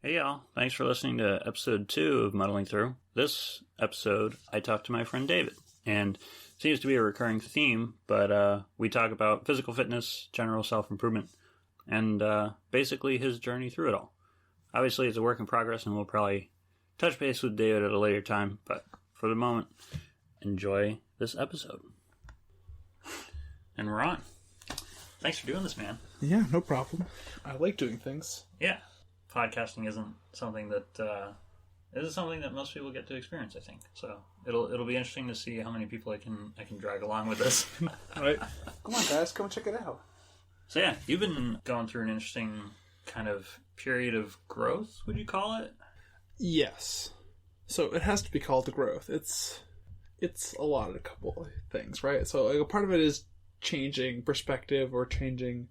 Hey y'all, thanks for listening to episode 2 of Muddling Through. This episode, I talked to my friend David, and it seems to be a recurring theme, but we talk about physical fitness, general self-improvement, and basically his journey through it all. Obviously, it's a work in progress, and we'll probably touch base with David at a later time, but for the moment, enjoy this episode. And we're on. Thanks for doing this, man. Yeah, no problem. I like doing things. Yeah. Podcasting isn't something that most people get to experience, I think. So it'll be interesting to see how many people I can drag along with this. Right. Come on, guys, come check it out. So yeah, you've been going through an interesting kind of period of growth, would you call it? Yes. So it has to be called the growth. It's a lot of a couple of things, right? So like, a part of it is changing perspective or changing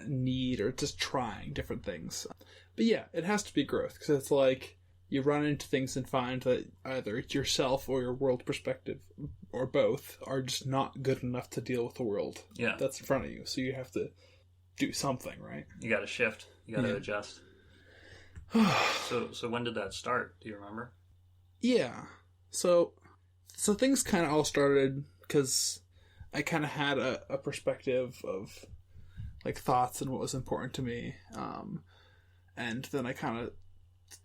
need or just trying different things. But yeah, it has to be growth because it's like you run into things and find that either yourself or your world perspective or both are just not good enough to deal with the world that's in front of you. So you have to do something, right? You got to shift. You got to adjust. So when did that start? Do you remember? Yeah. So things kind of all started because I kind of had a perspective of like thoughts and what was important to me. And then I kind of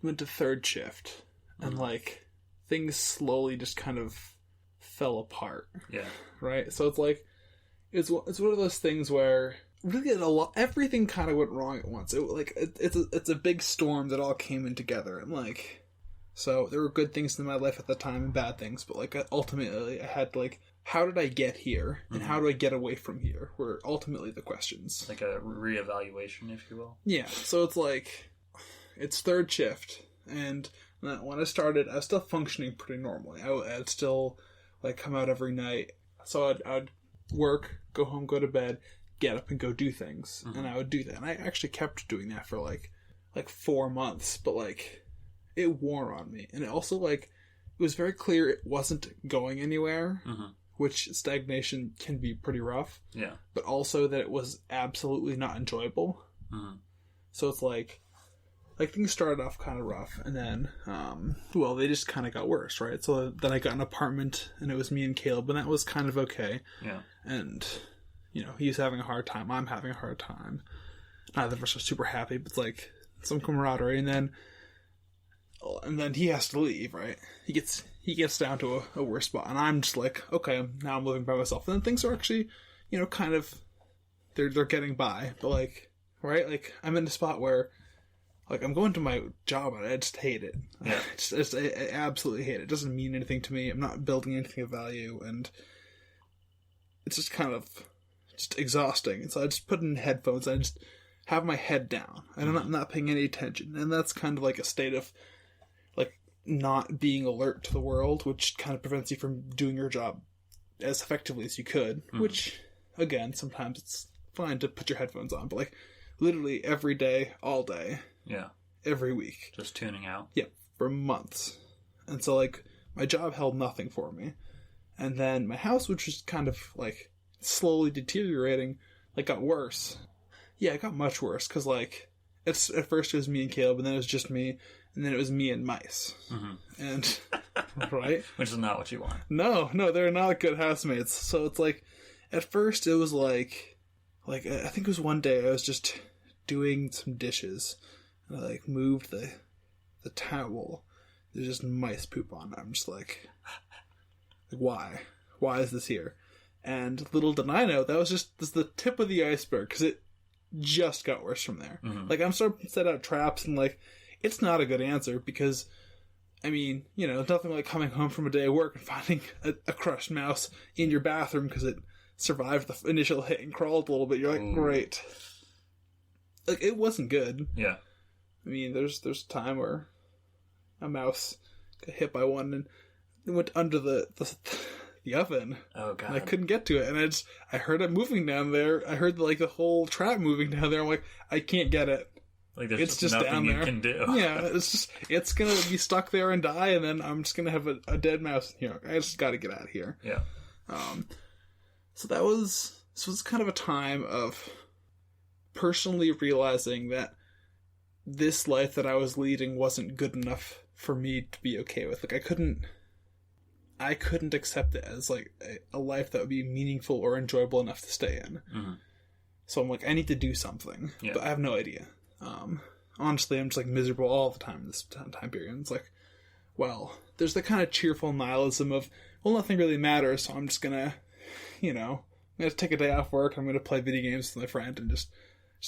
went to third shift and like things slowly just kind of fell apart. Yeah. Right. So it's like, it's one of those things where really everything kind of went wrong at once. It's a big storm that all came in together and like, so there were good things in my life at the time and bad things, but like ultimately I had like, how did I get here and how do I get away from here were ultimately the questions. Like a reevaluation, if you will. Yeah. So it's like, it's third shift. And when I started, I was still functioning pretty normally. I'd still like come out every night. So I'd work, go home, go to bed, get up and go do things. And I would do that. And I actually kept doing that for like 4 months, but like it wore on me. And it also like, it was very clear it wasn't going anywhere. Which stagnation can be pretty rough. Yeah. But also that it was absolutely not enjoyable. So it's like things started off kind of rough and then, they just kind of got worse, right? So then I got an apartment and it was me and Caleb and that was kind of okay. Yeah. And, he's having a hard time. I'm having a hard time. Neither of us are super happy, but it's like some camaraderie and then he has to leave, right? He gets down to a worse spot, and I'm just like, okay, now I'm living by myself. And then things are actually, kind of, they're getting by, but like, right? Like, I'm in a spot where, like, I'm going to my job, and I just hate it. Yeah. I absolutely hate it. It doesn't mean anything to me. I'm not building anything of value, and it's just kind of just exhausting. And so I just put in headphones, and I just have my head down, and I'm not paying any attention. And that's kind of like a state of, like, not being alert to the world, which kind of prevents you from doing your job as effectively as you could, which, again, sometimes it's fine to put your headphones on, but, like, literally every day, all day. Yeah. Every week. Just tuning out. Yeah, for months. And so, like, my job held nothing for me. And then my house, which was kind of, like, slowly deteriorating, like, got worse. Yeah, it got much worse, because, like, at first it was me and Caleb, and then it was just me, and then it was me and mice. And, right? Which is not what you want. No, they're not good housemates. So it's like, at first it was like, I think it was one day I was just doing some dishes, and I, like, moved the towel. There's just mice poop on it. I'm just like, why? Why is this here? And little did I know, this is the tip of the iceberg, because it just got worse from there. Like, I'm starting to set out traps, and, like, it's not a good answer, because, I mean, nothing like coming home from a day of work and finding a crushed mouse in your bathroom because it survived the initial hit and crawled a little bit. You're like, great. Like, it wasn't good. Yeah. I mean, there's a time where a mouse got hit by one and it went under the oven. Oh, God. And I couldn't get to it. And I heard it moving down there. I heard, like, the whole trap moving down there. I'm like, I can't get it. Like, there's just nothing you can do. Yeah, it's gonna be stuck there and die, and then I'm just gonna have a dead mouse in here. I just gotta get out of here. Yeah. So this was kind of a time of personally realizing that this life that I was leading wasn't good enough for me to be okay with. Like, I couldn't accept it as, like, a life that would be meaningful or enjoyable enough to stay in. Mm-hmm. So I'm like, I need to do something. Yeah. But I have no idea. Honestly, I'm just, like, miserable all the time in this time period. It's like, well, there's the kind of cheerful nihilism of, well, nothing really matters, so I'm just gonna, I'm gonna take a day off work, I'm gonna play video games with my friend and just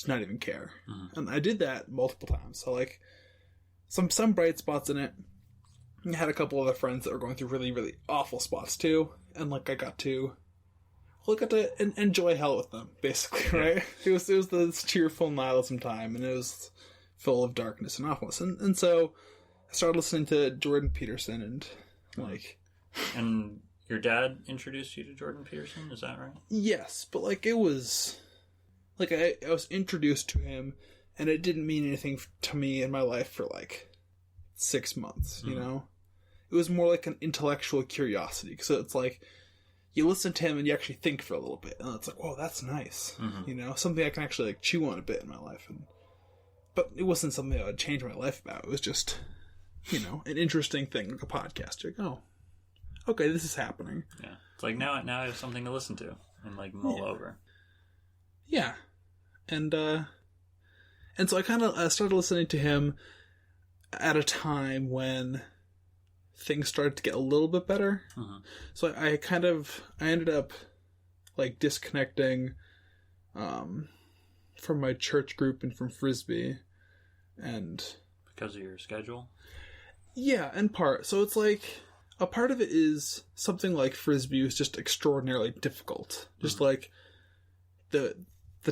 not even care. Mm-hmm. And I did that multiple times. So, like, some bright spots in it. I had a couple other friends that were going through really, really awful spots too, and like I got to enjoy hell with them, basically, right? It was this cheerful nihilism time, and it was full of darkness and awfulness, and so I started listening to Jordan Peterson, and like. And your dad introduced you to Jordan Peterson, is that right? Yes, but like it was, like I was introduced to him, and it didn't mean anything to me in my life for like 6 months, mm-hmm. It was more like an intellectual curiosity. So it's like, you listen to him and you actually think for a little bit. And it's like, whoa, that's nice. Mm-hmm. Something I can actually like chew on a bit in my life. But it wasn't something I would change my life about. It was just, an interesting thing, like a podcast. You're like, oh, okay, this is happening. Yeah. It's like, now I have something to listen to and like mull over. Yeah. And so I started listening to him at a time when things started to get a little bit better. Uh-huh. So I ended up like disconnecting from my church group and from Frisbee, and because of your schedule? Yeah, in part. So it's like a part of it is something like Frisbee was just extraordinarily difficult. Just like the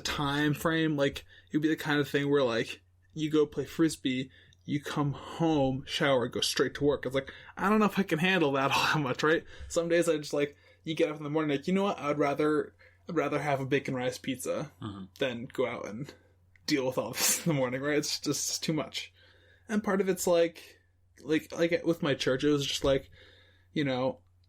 time frame, like it would be the kind of thing where like you go play Frisbee, you come home, shower, go straight to work. It's like, I don't know if I can handle that all that much, right? Some days I just like, you get up in the morning, like, you know what? I'd rather have a bacon rice pizza than go out and deal with all this in the morning, right? It's just too much. And part of it's like with my church, it was just like,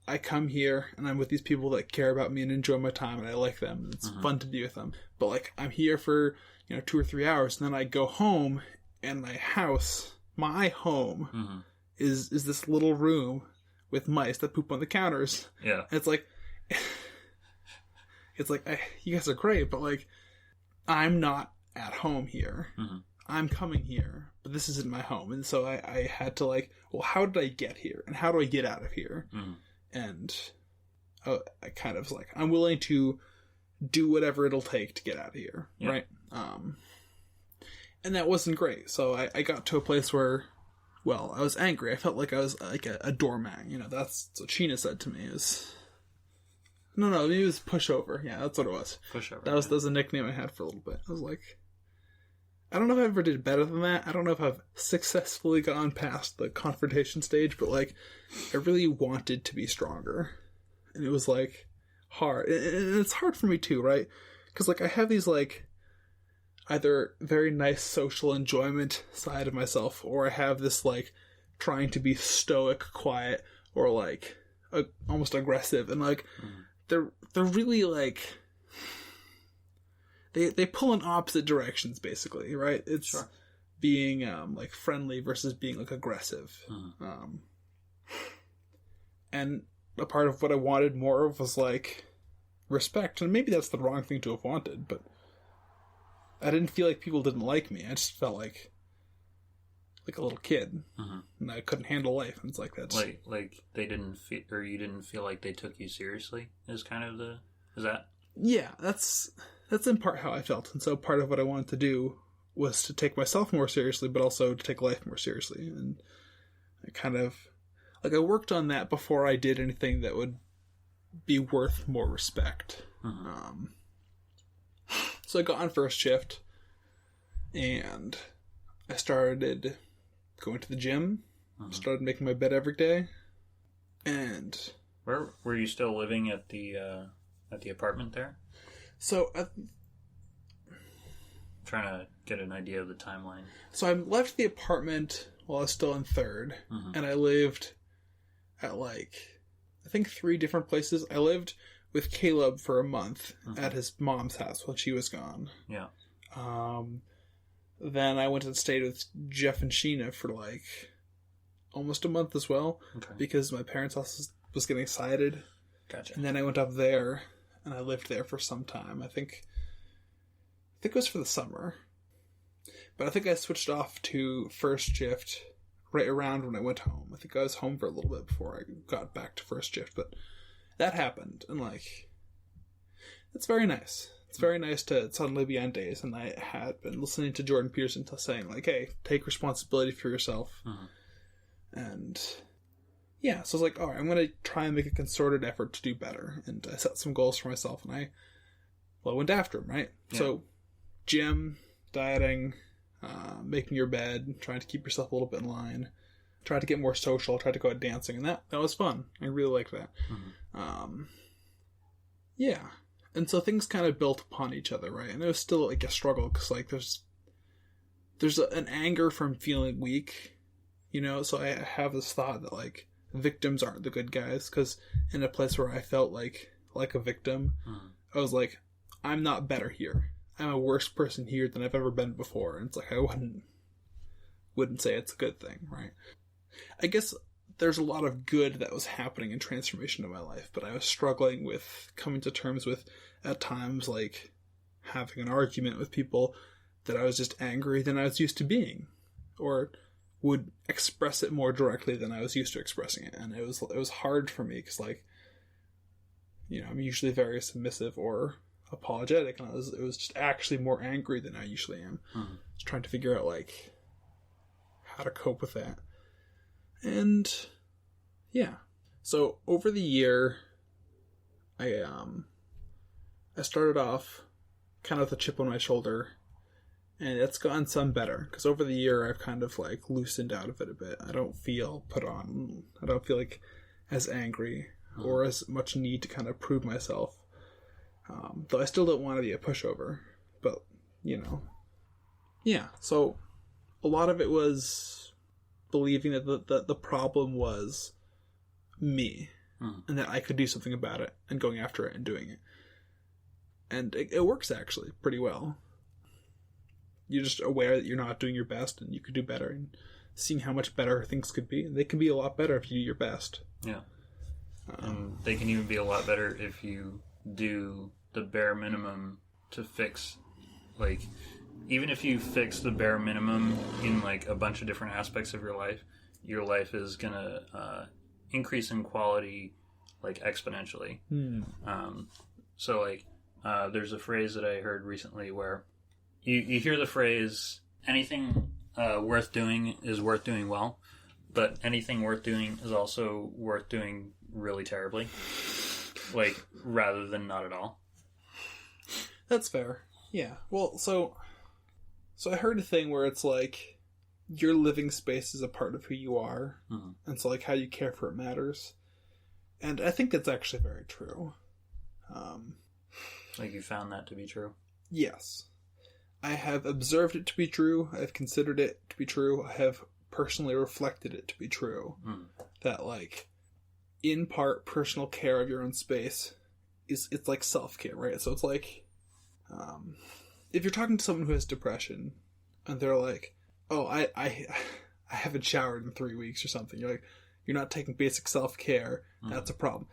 I come here and I'm with these people that care about me and enjoy my time and I like them. And it's fun to be with them. But like, I'm here for, 2 or 3 hours and then I go home. And my home, is this little room with mice that poop on the counters. Yeah. And it's like, you guys are great, but like, I'm not at home here. Mm-hmm. I'm coming here, but this isn't my home. And so I had to like, well, how did I get here? And how do I get out of here? Mm-hmm. And I kind of was like, I'm willing to do whatever it'll take to get out of here. Yeah. Right. And that wasn't great. So I got to a place where, well, I was angry. I felt like I was like a doormat. That's what Sheena said to me is... No, it was pushover. Yeah, that's what it was. Pushover. That was a nickname I had for a little bit. I was like, I don't know if I ever did better than that. I don't know if I've successfully gone past the confrontation stage, but like, I really wanted to be stronger. And it was like, hard. And it's hard for me too, right? Because like, I have these like... either very nice social enjoyment side of myself, or I have this like trying to be stoic, quiet, or like almost aggressive, and like they're really like they pull in opposite directions basically, right? It's sure. Being like friendly versus being like aggressive, and a part of what I wanted more of was like respect, and maybe that's the wrong thing to have wanted, but I didn't feel like people didn't like me. I just felt like a little kid, and I couldn't handle life. And it's like that's like they didn't feel, or you didn't feel like they took you seriously. Is that? Yeah, that's in part how I felt, and so part of what I wanted to do was to take myself more seriously, but also to take life more seriously. And I kind of like I worked on that before I did anything that would be worth more respect. So I got on first shift, and I started going to the gym, started making my bed every day, and... Where were you still living at the apartment there? So, trying to get an idea of the timeline. So I left the apartment while I was still in third, and I lived at like, I think 3 different places. I lived with Caleb for a month at his mom's house while she was gone. Yeah. Then I went and stayed with Jeff and Sheena for like almost a month as well, because my parents' house was getting excited. Gotcha. And then I went up there, and I lived there for some time. I think it was for the summer. But I think I switched off to first shift right around when I went home. I think I was home for a little bit before I got back to first shift, but that happened, and like, it's very nice. It's very nice to suddenly be on days, and I had been listening to Jordan Peterson saying, like, hey, take responsibility for yourself. And yeah, so I was like, all right, I'm going to try and make a concerted effort to do better. And I set some goals for myself, and I went after them, right? Yeah. So gym, dieting, making your bed, trying to keep yourself a little bit in line, try to get more social, try to go out dancing, and that was fun. I really liked that. Yeah. And so things kind of built upon each other, right? And it was still like a struggle, because like there's an anger from feeling weak, you know? So I have this thought that like victims aren't the good guys, because in a place where I felt like a victim, I was like, I'm not better here. I'm a worse person here than I've ever been before. And it's like, I wouldn't say it's a good thing, right? I guess there's a lot of good that was happening in transformation in my life, but I was struggling with coming to terms with, at times, like, having an argument with people that I was just angry than I was used to being, or would express it more directly than I was used to expressing it. And it was hard for me, because, like, you know, I'm usually very submissive or apologetic, and it was just actually more angry than I usually am. Just trying to figure out, like, how to cope with that. And yeah, so over the year, I started off kind of with a chip on my shoulder, and it's gotten some better, because over the year I've kind of like loosened out of it a bit. I don't feel put on. I don't feel like as angry or as much need to kind of prove myself. Though I still don't want to be a pushover, but you know, yeah. So a lot of it was believing that the problem was me, and that I could do something about it, and going after it and doing it. And it works actually pretty well. You're just aware that you're not doing your best, and you could do better, and seeing how much better things could be. And they can be a lot better if you do your best. Yeah. And they can even be a lot better if you do the bare minimum to fix, like, even if you fix the bare minimum in like a bunch of different aspects of your life is gonna increase in quality like exponentially. So like there's a phrase that I heard recently where you hear the phrase, anything worth doing is worth doing well, but anything worth doing is also worth doing really terribly, like, rather than not at all. That's fair. Yeah. Well, so I heard a thing where it's like your living space is a part of who you are, and so like how you care for it matters. And I think that's actually very true. Like, you found that to be true? Yes. I have observed it to be true. I've considered it to be true. I have personally reflected it to be true. That, like, in part, personal care of your own space it's like self-care, right? So it's like, if you're talking to someone who has depression, and they're like, oh, I haven't showered in 3 weeks or something, you're like, you're not taking basic self-care, that's a problem.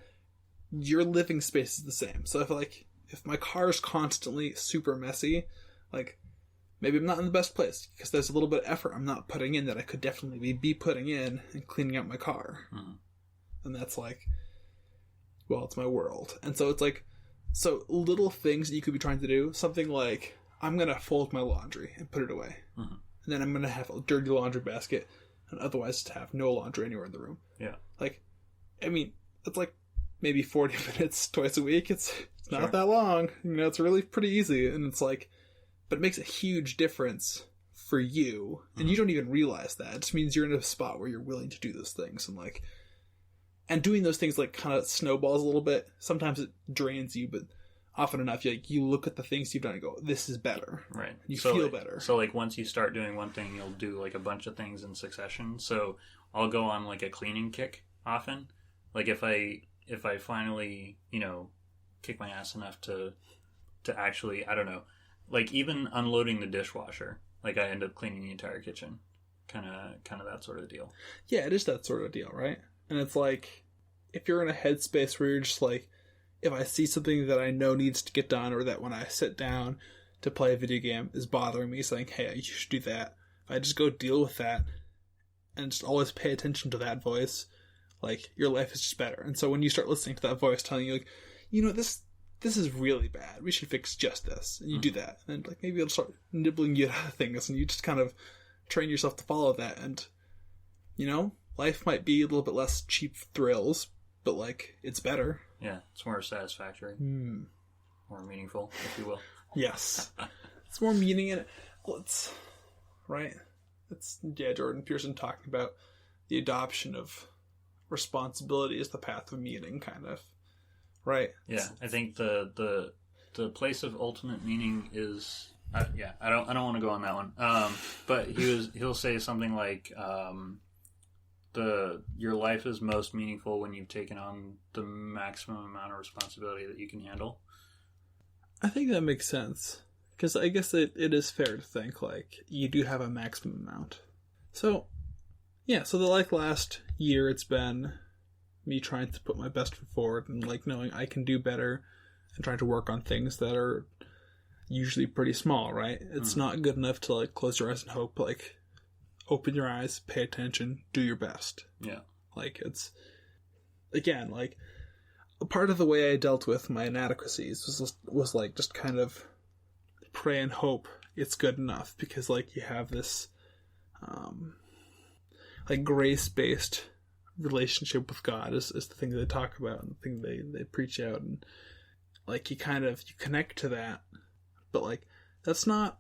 Your living space is the same. So if my car is constantly super messy, like, maybe I'm not in the best place, because there's a little bit of effort I'm not putting in that I could definitely be putting in cleaning out my car. And that's like, well, it's my world. And so it's like, so little things that you could be trying to do, something like, I'm going to fold my laundry and put it away. And then I'm going to have a dirty laundry basket, and otherwise to have no laundry anywhere in the room. Yeah. Like, I mean, it's like maybe 40 minutes twice a week. It's not that long. You know, it's really pretty easy. And it's like, but it makes a huge difference for you. And you don't even realize that. It just means you're in a spot where you're willing to do those things. And like, and doing those things like kind of snowballs a little bit. Sometimes it drains you, but often enough, you look at the things you've done and go, this is better. Right. You feel better. So like once you start doing one thing, you'll do like a bunch of things in succession. So I'll go on like a cleaning kick often. Like if I finally, you know, kick my ass enough to actually, I don't know, like even unloading the dishwasher. Like I end up cleaning the entire kitchen. Kind of that sort of deal. Yeah, it is that sort of deal, right? And it's like, if you're in a headspace where you're just like, if I see something that I know needs to get done, or that when I sit down to play a video game is bothering me, saying, hey, you should do that. If I just go deal with that and just always pay attention to that voice, like, your life is just better. And so when you start listening to that voice telling you, like, you know, this is really bad, we should fix just this, and you do that, and like maybe it'll start nibbling you out of things, and you just kind of train yourself to follow that. And, you know, life might be a little bit less cheap thrills, but like, it's better. Yeah, it's more satisfactory. More meaningful, if you will. Yes. It's more meaning in it. Well, it's, right? It's, yeah, Jordan Peterson talking about the adoption of responsibility as the path of meaning, kind of. Right? Yeah, I think the place of ultimate meaning is... I don't want to go on that one. But he'll say something like... your life is most meaningful when you've taken on the maximum amount of responsibility that you can handle. I think that makes sense. Because I guess it is fair to think, like, you do have a maximum amount. So, yeah, so the last year it's been me trying to put my best foot forward and, like, knowing I can do better and trying to work on things that are usually pretty small, right? It's not good enough to, like, close your eyes and hope, like... Open your eyes, pay attention, do your best. Yeah. Like, it's... Again, like, a part of the way I dealt with my inadequacies was like, just kind of pray and hope it's good enough. Because, like, you have this, like, grace-based relationship with God is the thing that they talk about and the thing they preach out. And, like, you connect to that. But, like, it's not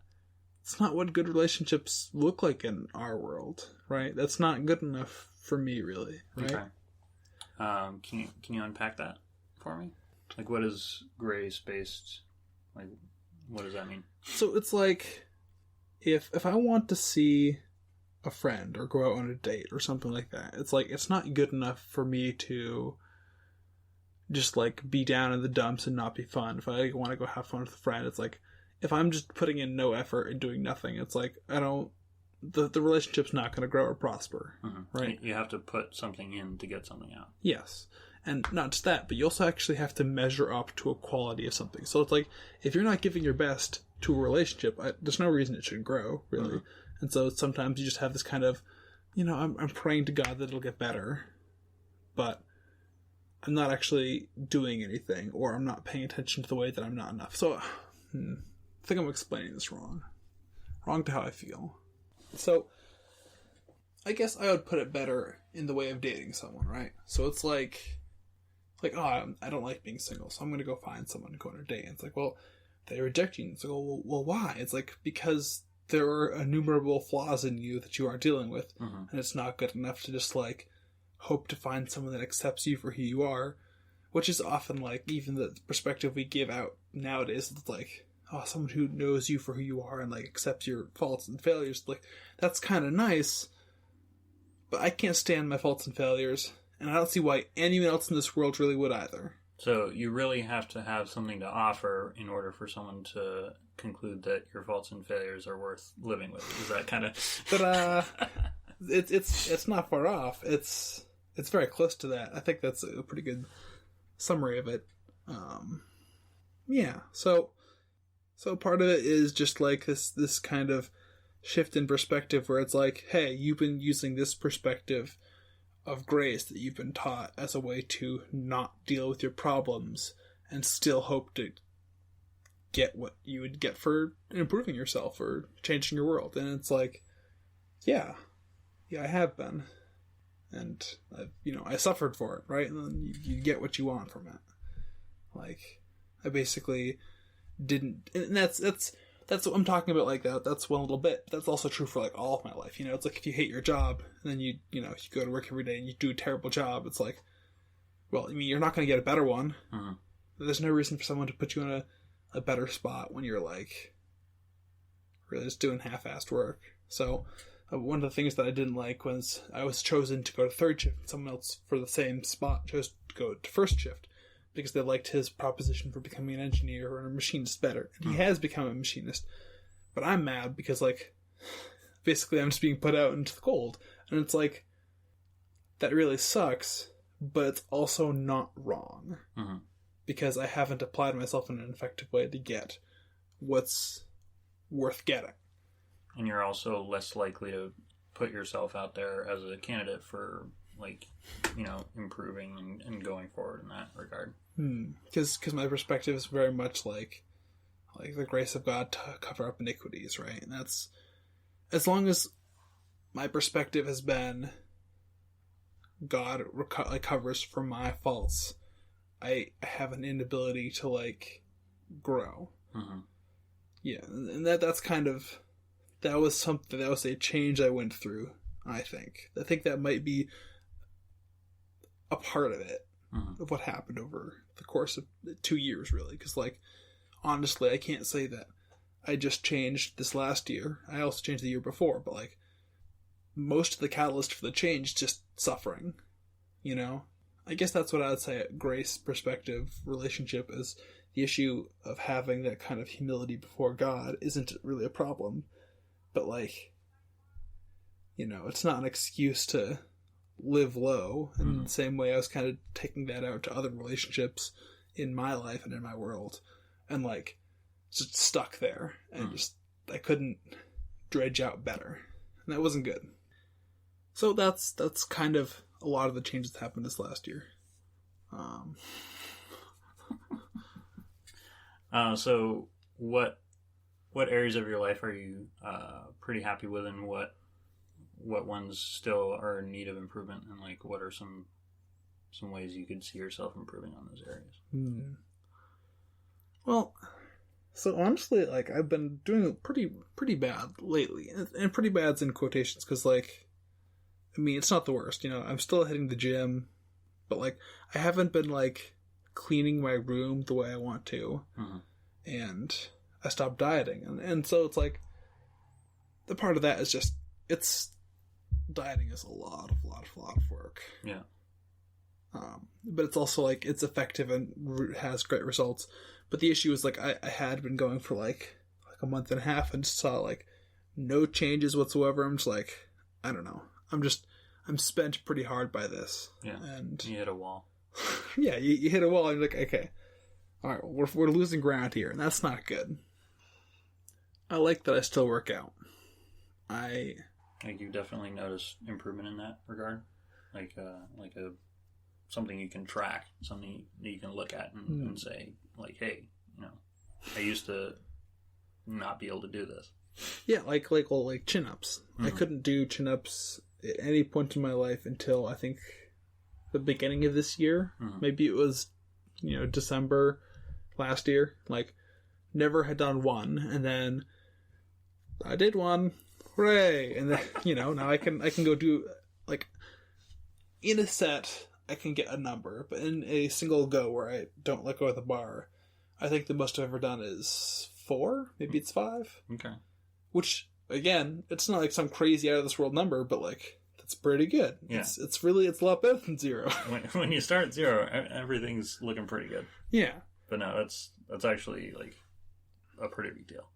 what good relationships look like in our world, right? That's not good enough for me, really, right? Okay. Can you unpack that for me? Like, what is grace-based? Like, what does that mean? So it's like, if I want to see a friend or go out on a date or something like that, it's like, it's not good enough for me to just, like, be down in the dumps and not be fun. If I want to go have fun with a friend, it's like, if I'm just putting in no effort and doing nothing, it's like, the relationship's not going to grow or prosper, right? You have to put something in to get something out. Yes. And not just that, but you also actually have to measure up to a quality of something. So it's like, if you're not giving your best to a relationship, there's no reason it should grow, really. And so sometimes you just have this kind of, you know, I'm praying to God that it'll get better, but I'm not actually doing anything, or I'm not paying attention to the way that I'm not enough. So, I think I'm explaining this wrong. Wrong to how I feel. So, I guess I would put it better in the way of dating someone, right? So it's like, oh, I don't like being single, so I'm going to go find someone to go on a date. And it's like, well, they reject you. And it's like, well, why? It's like, because there are innumerable flaws in you that you are dealing with, and it's not good enough to just, like, hope to find someone that accepts you for who you are, which is often, like, even the perspective we give out nowadays. It's like, oh, someone who knows you for who you are and, like, accepts your faults and failures. Like, that's kind of nice, but I can't stand my faults and failures, and I don't see why anyone else in this world really would either. So you really have to have something to offer in order for someone to conclude that your faults and failures are worth living with. Is that kind of... But, it's not far off. It's very close to that. I think that's a pretty good summary of it. Yeah, so part of it is just like this kind of shift in perspective where it's like, hey, you've been using this perspective of grace that you've been taught as a way to not deal with your problems and still hope to get what you would get for improving yourself or changing your world. And it's like, yeah, I have been. And, I suffered for it, right? And then you get what you want from it. Like, I basically... didn't, and that's what I'm talking about. Like that's one little bit. That's also true for, like, all of my life. It's like, if you hate your job and then you go to work every day and you do a terrible job, it's like, well, I mean, you're not going to get a better one. There's no reason for someone to put you in a better spot when you're, like, really just doing half-assed work. So one of the things that I didn't like was I was chosen to go to third shift and someone else for the same spot chose to go to first shift, because they liked his proposition for becoming an engineer or a machinist better. And he has become a machinist. But I'm mad because, like, basically I'm just being put out into the cold. And it's like, that really sucks, but it's also not wrong. Mm-hmm. Because I haven't applied myself in an effective way to get what's worth getting. And you're also less likely to put yourself out there as a candidate for, like, you know, improving and going forward in that regard. Because my perspective is very much like the grace of God to cover up iniquities, right? And that's, as long as my perspective has been God covers for my faults, I have an inability to, like, grow. Mm-hmm. Yeah, and that's kind of, that was a change I went through, I think. I think that might be a part of it, mm-hmm. of what happened over the course of 2 years, really. Because, like, honestly, I can't say that I just changed this last year. I also changed the year before, but, like, most of the catalyst for the change is just suffering, you know? I guess that's what I would say at grace perspective relationship is the issue of having that kind of humility before God isn't really a problem. But, like, you know, it's not an excuse to live low. And in the same way, I was kind of taking that out to other relationships in my life and in my world. And, like, just stuck there. And just, I couldn't dredge out better. And that wasn't good. So that's kind of a lot of the changes that happened this last year. So what areas of your life are you pretty happy with, and what ones still are in need of improvement, and, like, what are some ways you could see yourself improving on those areas? Well, so honestly, like, I've been doing pretty bad lately, and pretty bad's in quotations, because, like, I mean, it's not the worst, you know, I'm still hitting the gym, but, like, I haven't been, like, cleaning my room the way I want to, and I stopped dieting, and so it's, like, the part of that is just, dieting is a lot of work. Yeah. But it's also, like, it's effective and has great results, but the issue is, like, I had been going for, like a month and a half and saw, like, no changes whatsoever. I'm just like, I don't know. I'm spent pretty hard by this. Yeah. And you hit a wall. Yeah, you hit a wall and you're like, okay, all right, well, we're losing ground here, and that's not good. I like that I still work out. I think you definitely notice improvement in that regard, like something you can track, something that you can look at and say, like, hey, you know, I used to not be able to do this. Yeah, like chin-ups. I couldn't do chin-ups at any point in my life until, I think, the beginning of this year. Maybe it was, you know, December last year. Like, never had done one, and then I did one. Hooray! And then, you know, now I can go do, like, in a set, I can get a number, but in a single go where I don't let go of the bar, I think the most I've ever done is 4. Maybe it's 5. Okay. Which, again, it's not like some crazy out of this world number, but, like, that's pretty good. Yeah. It's a lot better than 0. When you start at 0, everything's looking pretty good. Yeah. But no, that's actually, like, a pretty big deal.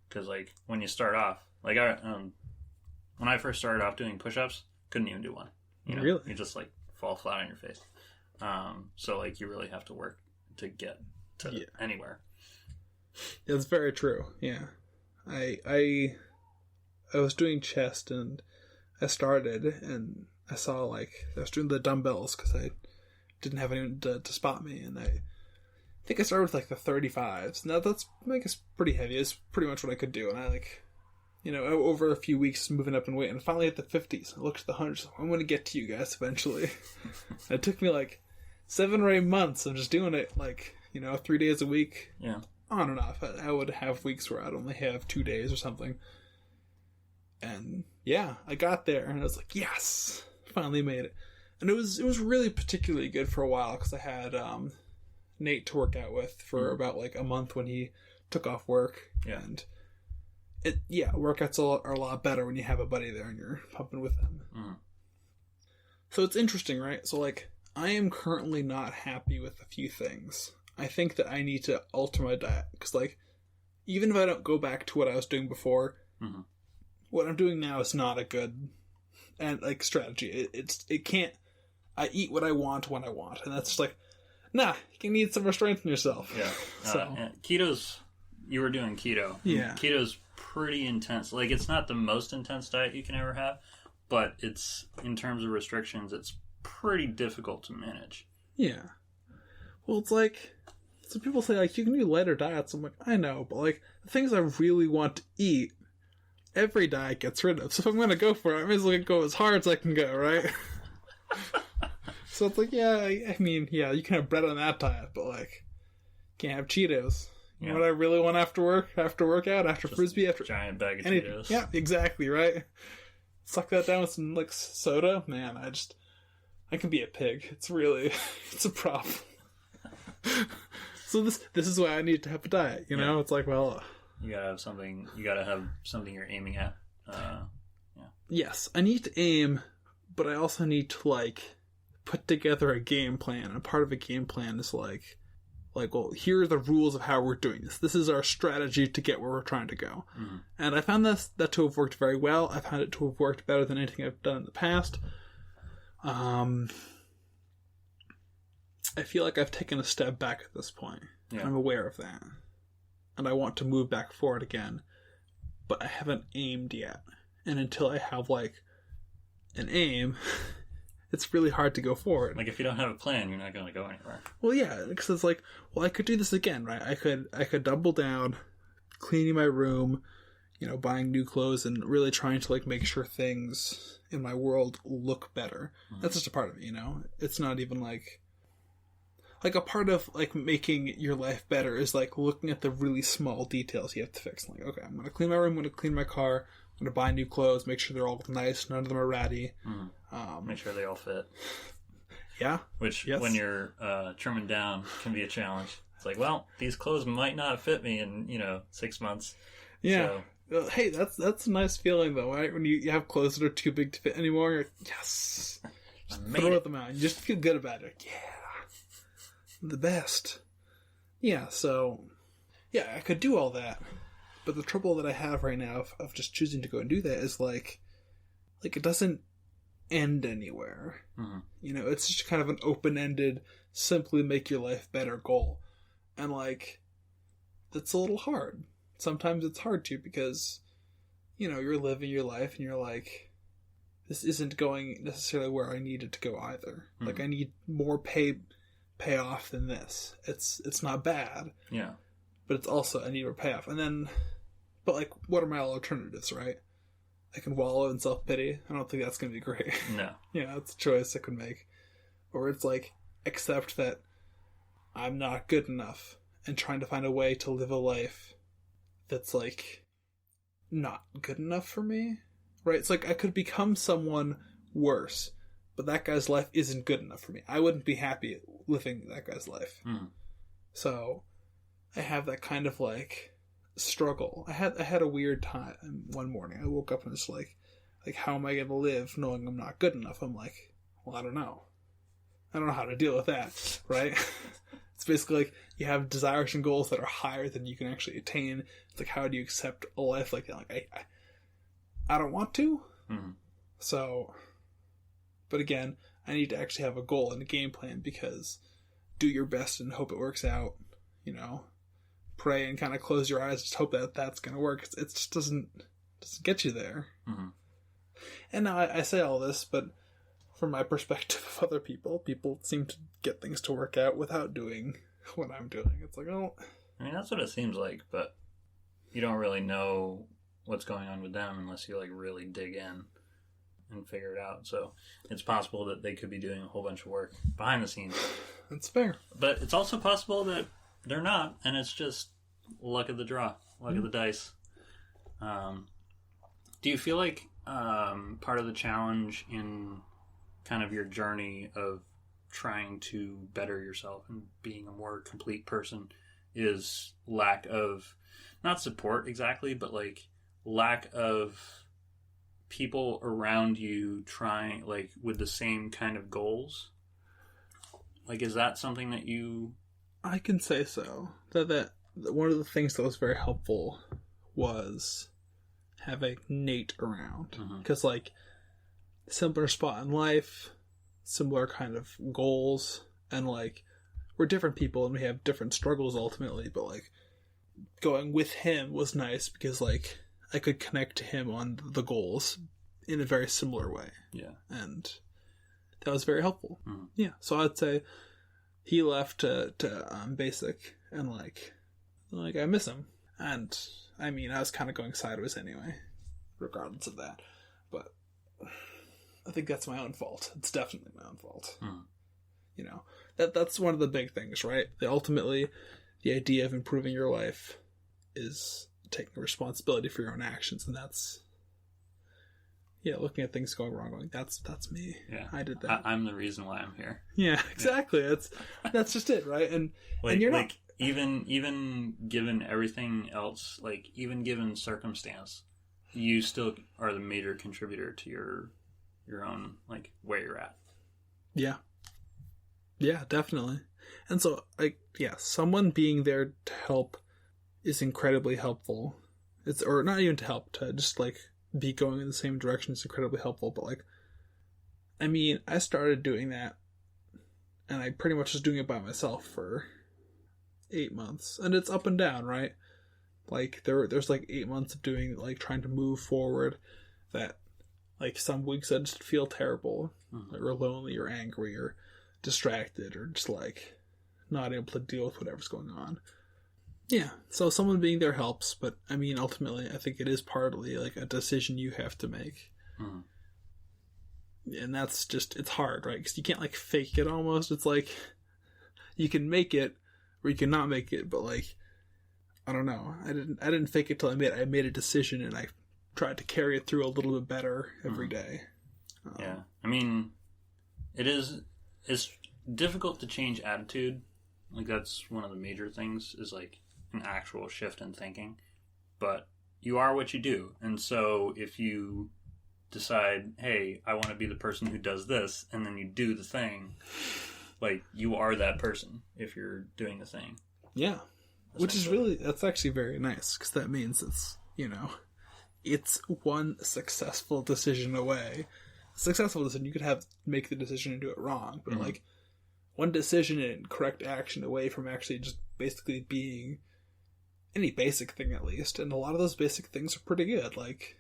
Because, like, when you start off, like, when I first started off doing push-ups, couldn't even do one. You know? Really? You just, like, fall flat on your face. So, like, you really have to work to get to anywhere. That's very true. Yeah. I was doing chest, and I started, and I saw, like, I was doing the dumbbells because I didn't have anyone to spot me, and I think I started with, like, the 35s. Now that's, I guess, pretty heavy. It's pretty much what I could do, and I, like, you know, over a few weeks moving up in weight, and finally hit the 50s. I looked at the 100s. I'm going to get to you guys eventually. It took me, like, 7 or 8 months of just doing it, like, you know, 3 days a week. Yeah. On and off. I would have weeks where I'd only have 2 days or something. And yeah, I got there and I was like, yes, finally made it. And it was really particularly good for a while because I had Nate to work out with for about, like, a month when he took off work. Yeah. And workouts are a lot better when you have a buddy there and you're pumping with them. So it's interesting, right? So, like, I am currently not happy with a few things. I think that I need to alter my diet because, like, even if I don't go back to what I was doing before, Mm-hmm. what I'm doing now is not a good strategy. It can't. I eat what I want when I want, and that's just like, nah. You need some restraint in yourself. Yeah. So Keto's. You were doing keto. Yeah. Keto's pretty intense. Like, it's not the most intense diet you can ever have, but it's, in terms of restrictions, it's pretty difficult to manage. Yeah. Well, it's like, some people say, like, you can do lighter diets. I'm like, I know, but, like, the things I really want to eat, every diet gets rid of. So if I'm going to go for it, I may as well go as hard as I can go, right? So it's like, yeah, I mean, yeah, you can have bread on that diet, but, like, you can't have Cheetos. You know what I really want after work, after workout, after Frisbee, after... giant bag of Cheetos. Yeah, exactly, right? Suck that down with some, like, soda. Man, I can be a pig. It's really... it's a problem. So this is why I need to have a diet, you know? It's like, well... You gotta have something you're aiming at. Yes, I need to aim, but I also need to, like, put together a game plan. And part of a game plan is, like, well, here are the rules of how we're doing this. This is our strategy to get where we're trying to go. Mm-hmm. And I found that to have worked very well. I found it to have worked better than anything I've done in the past. I feel like I've taken a step back at this point. Yeah. I'm aware of that. And I want to move back forward again. But I haven't aimed yet. And until I have, like, an aim... it's really hard to go forward. Like, if you don't have a plan, you're not going to go anywhere. Well, yeah, because it's like, well, I could do this again, right? I could double down, cleaning my room, you know, buying new clothes, and really trying to, like, make sure things in my world look better. Mm-hmm. That's just a part of it, you know? It's not even, like a part of, like, making your life better is, like, looking at the really small details you have to fix. Like, okay, I'm going to clean my room, I'm going to clean my car, I'm going to buy new clothes, make sure they're all nice, none of them are ratty. Mm-hmm. Make sure they all fit. Yeah. Which, when you're trimming down, can be a challenge. It's like, well, these clothes might not fit me in, 6 months. Yeah. So. Hey, that's a nice feeling, though, right? When you have clothes that are too big to fit anymore, you're like, yes! Throw them out. You just feel good about it. Yeah. The best. Yeah, so... yeah, I could do all that. But the trouble that I have right now of just choosing to go and do that is, like it doesn't end anywhere. Mm-hmm. You know, it's just kind of an open-ended, simply make your life better goal. And, like, that's a little hard. Sometimes it's hard to because, you know, you're living your life and you're like, this isn't going necessarily where I need it to go either. Mm-hmm. Like, I need more payoff than this. It's not bad. Yeah. But it's also, I need more payoff. And then, but, like, what are my alternatives, right? I can wallow in self-pity. I don't think that's going to be great. No. Yeah, that's a choice I could make. Or it's like, accept that I'm not good enough and trying to find a way to live a life that's, like, not good enough for me. Right? It's like I could become someone worse, but that guy's life isn't good enough for me. I wouldn't be happy living that guy's life. Mm. So, I have that kind of, like... struggle. I had a weird time one morning. I woke up and was like how am I going to live knowing I'm not good enough? I'm like, well, I don't know how to deal with that, right? It's basically like you have desires and goals that are higher than you can actually attain. It's like, how do you accept a life like that? Like, I don't want to. Mm-hmm. So, but again, I need to actually have a goal and a game plan, because do your best and hope it works out, you know? Pray and kind of close your eyes, just hope that that's going to work. It just doesn't get you there. Mm-hmm. And now I say all this, but from my perspective of other people seem to get things to work out without doing what I'm doing. It's like, oh... I mean, that's what it seems like, but you don't really know what's going on with them unless you, like, really dig in and figure it out. So it's possible that they could be doing a whole bunch of work behind the scenes. That's fair. But it's also possible that they're not, and it's just luck of the draw, luck of the dice. Do you feel like part of the challenge in kind of your journey of trying to better yourself and being a more complete person is lack of, not support exactly, but like lack of people around you trying, like, with the same kind of goals? Like, is that something that you... I can say so. That one of the things that was very helpful was having Nate around. Because, like, similar spot in life, similar kind of goals, and, like, we're different people and we have different struggles ultimately, but, like, going with him was nice because, like, I could connect to him on the goals in a very similar way. Yeah. And that was very helpful. Yeah. So I'd say he left to basic, and, like, I miss him. And, I mean, I was kind of going sideways anyway, regardless of that. But I think that's my own fault. It's definitely my own fault. You know, that's one of the big things, right? Ultimately, the idea of improving your life is taking responsibility for your own actions, and that's, looking at things going wrong, going, that's me. Yeah, I did that. I'm the reason why I'm here. Yeah, exactly. Yeah. That's just it, right? And and you're not even given everything else, like even given circumstance, you still are the major contributor to your own, like, where you're at. Yeah. Yeah, definitely. And so, like, someone being there to help is incredibly helpful. Or not even to help, to just, like, be going in the same direction is incredibly helpful. But, like, I mean, I started doing that, and I pretty much was doing it by myself for 8 months. And it's up and down, right? Like, there's, like, 8 months of doing, like, trying to move forward that, like, some weeks I just feel terrible, or lonely, or angry, or distracted, or just, like, not able to deal with whatever's going on. Yeah, so someone being there helps, but, I mean, ultimately, I think it is partly, like, a decision you have to make. And that's just, it's hard, right? Because you can't, like, fake it almost. It's like, you can make it, or you can not make it, but, like, I don't know. I didn't fake it till I made a decision, and I tried to carry it through a little bit better every day. Yeah, I mean, it's difficult to change attitude. Like, that's one of the major things, is, like, an actual shift in thinking. But you are what you do. And so if you decide, hey, I want to be the person who does this, and then you do the thing, like, you are that person if you're doing the thing. Yeah. Which is really, that's actually very nice, because that means it's, it's one successful decision away. A successful decision, you could make the decision and do it wrong, but, like, one decision and correct action away from actually just basically being any basic thing, at least. And a lot of those basic things are pretty good. Like,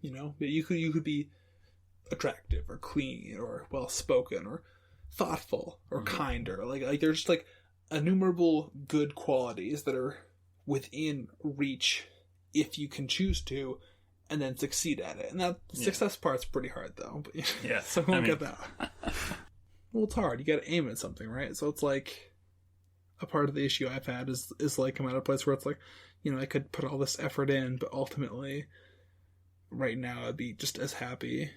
you could be attractive, or clean, or well-spoken, or thoughtful, or kinder. Like there's just, like, innumerable good qualities that are within reach if you can choose to, and then succeed at it. And that success part's pretty hard, though. But, so we won't get that. Well, it's hard. You got to aim at something, right? So it's like, a part of the issue I've had is like, I'm at a place where it's like, I could put all this effort in, but ultimately, right now, I'd be just as happy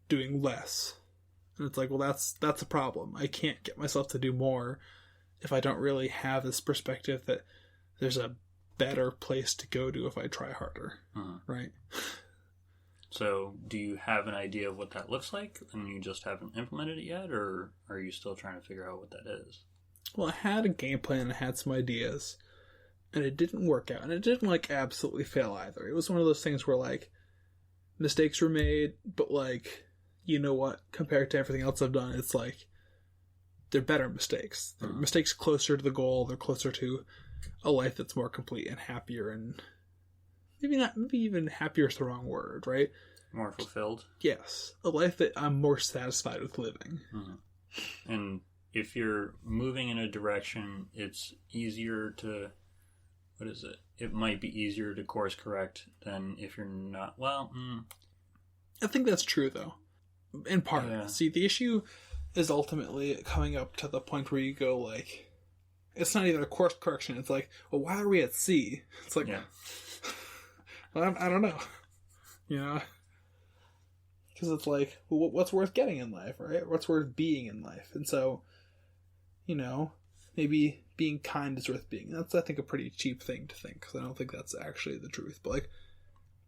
doing less. And it's like, well, that's a problem. I can't get myself to do more if I don't really have this perspective that there's a better place to go to if I try harder, right? So, do you have an idea of what that looks like, and you just haven't implemented it yet, or are you still trying to figure out what that is? Well, I had a game plan, and I had some ideas, and it didn't work out, and it didn't, like, absolutely fail either. It was one of those things where, like, mistakes were made, but, like, you know what, compared to everything else I've done, it's like, they're better mistakes. They're mistakes closer to the goal, they're closer to a life that's more complete and happier, and maybe even happier is the wrong word, right? More fulfilled? Yes. A life that I'm more satisfied with living. And if you're moving in a direction, it's easier to, it might be easier to course correct than if you're not, I think that's true, though. In part. Yeah. See, the issue is ultimately coming up to the point where you go, like, it's not even a course correction. It's like, well, why are we at C? It's like, well, I don't know. Because it's like, well, what's worth getting in life, right? What's worth being in life? And so, maybe being kind is worth being. That's, I think, a pretty cheap thing to think, because I don't think that's actually the truth. But, like,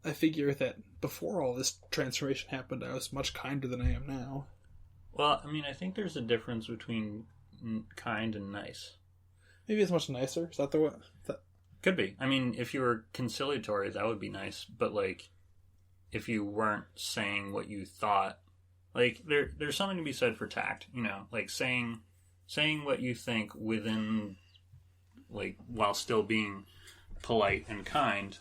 I figure that before all this transformation happened, I was much kinder than I am now. Well, I mean, I think there's a difference between kind and nice. Maybe it's much nicer. Is that the what? Could be. I mean, if you were conciliatory, that would be nice. But, like, if you weren't saying what you thought, like, there's something to be said for tact, you know? Like, saying what you think within, like, while still being polite and kind,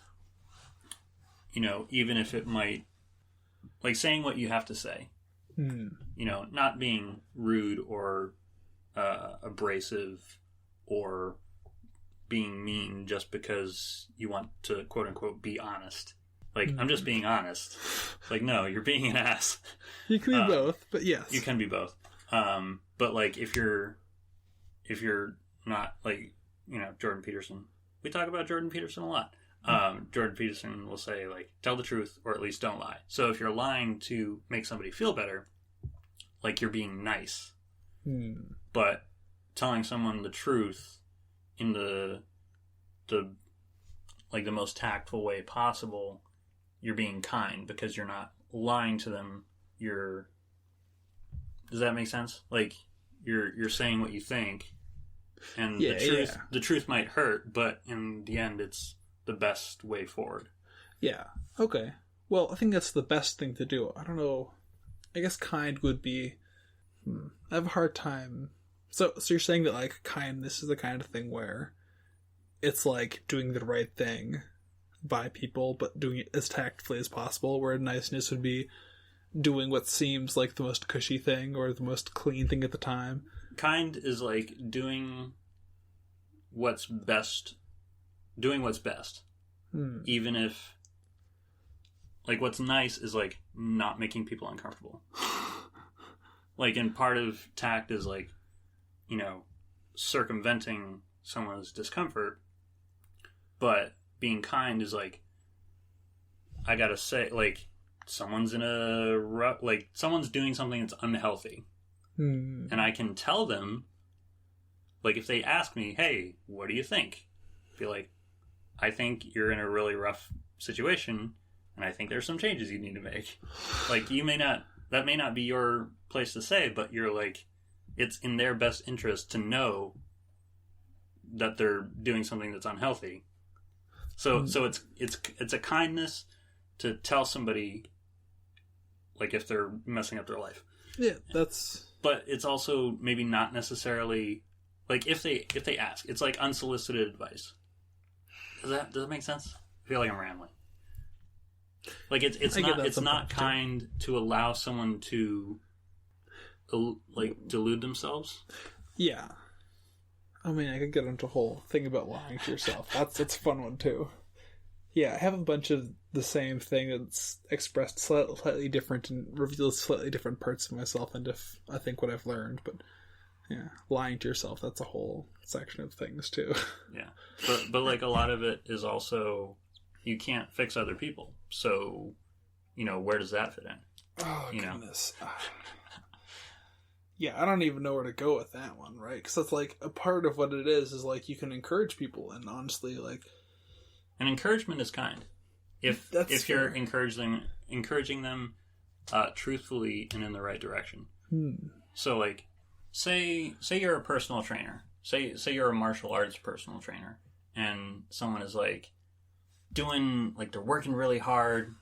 you know, even if it might, like, saying what you have to say. You know, not being rude or abrasive or being mean just because you want to, quote unquote, be honest. Like, I'm just being honest. Like, no, you're being an ass. You can be both, but yes. You can be both. But, like, if you're not, like, you know, Jordan Peterson. We talk about Jordan Peterson a lot. Jordan Peterson will say, like, tell the truth or at least don't lie. So if you're lying to make somebody feel better, like, you're being nice. But telling someone the truth in the like the most tactful way possible, you're being kind because you're not lying to them. Does that make sense? Like, you're saying what you think, and the truth might hurt, but in the end, it's the best way forward. Yeah. Okay. Well, I think that's the best thing to do. I don't know. I guess kind would be. I have a hard time. So you're saying that, like, kindness is the kind of thing where it's like doing the right thing by people, but doing it as tactfully as possible, where niceness would be doing what seems like the most cushy thing or the most clean thing at the time. Kind is like doing what's best. Even if, like, what's nice is, like, not making people uncomfortable. Like, and part of tact is, like, you know, circumventing someone's discomfort, but being kind is, like, I gotta say, like, someone's someone's doing something that's unhealthy. And I can tell them, like, if they ask me, hey, what do you think? Be like, I think you're in a really rough situation, and I think there's some changes you need to make. Like, that may not be your place to say, but you're like, it's in their best interest to know that they're doing something that's unhealthy. So it's a kindness to tell somebody, like, if they're messing up their life. Yeah, that's. But it's also maybe not necessarily, like, if they ask, it's like unsolicited advice. Does that make sense? I feel like I'm rambling. Like, it's not kind to allow someone to, like, delude themselves. Yeah. I mean, I could get into a whole thing about lying to yourself. That's a fun one too. Yeah, I have a bunch of the same thing that's expressed slightly different and reveals slightly different parts of myself and I think what I've learned. But yeah, lying to yourself, that's a whole section of things too. Yeah. But like, a lot of it is also, you can't fix other people. So, you know, where does that fit in? Oh, goodness. Yeah, I don't even know where to go with that one, right? Because that's like a part of what it is like you can encourage people, and honestly, like, and encouragement is kind. If you're encouraging them truthfully and in the right direction. So, like, say you're a personal trainer. Say you're a martial arts personal trainer, and someone is, like, doing, like, they're working really hard.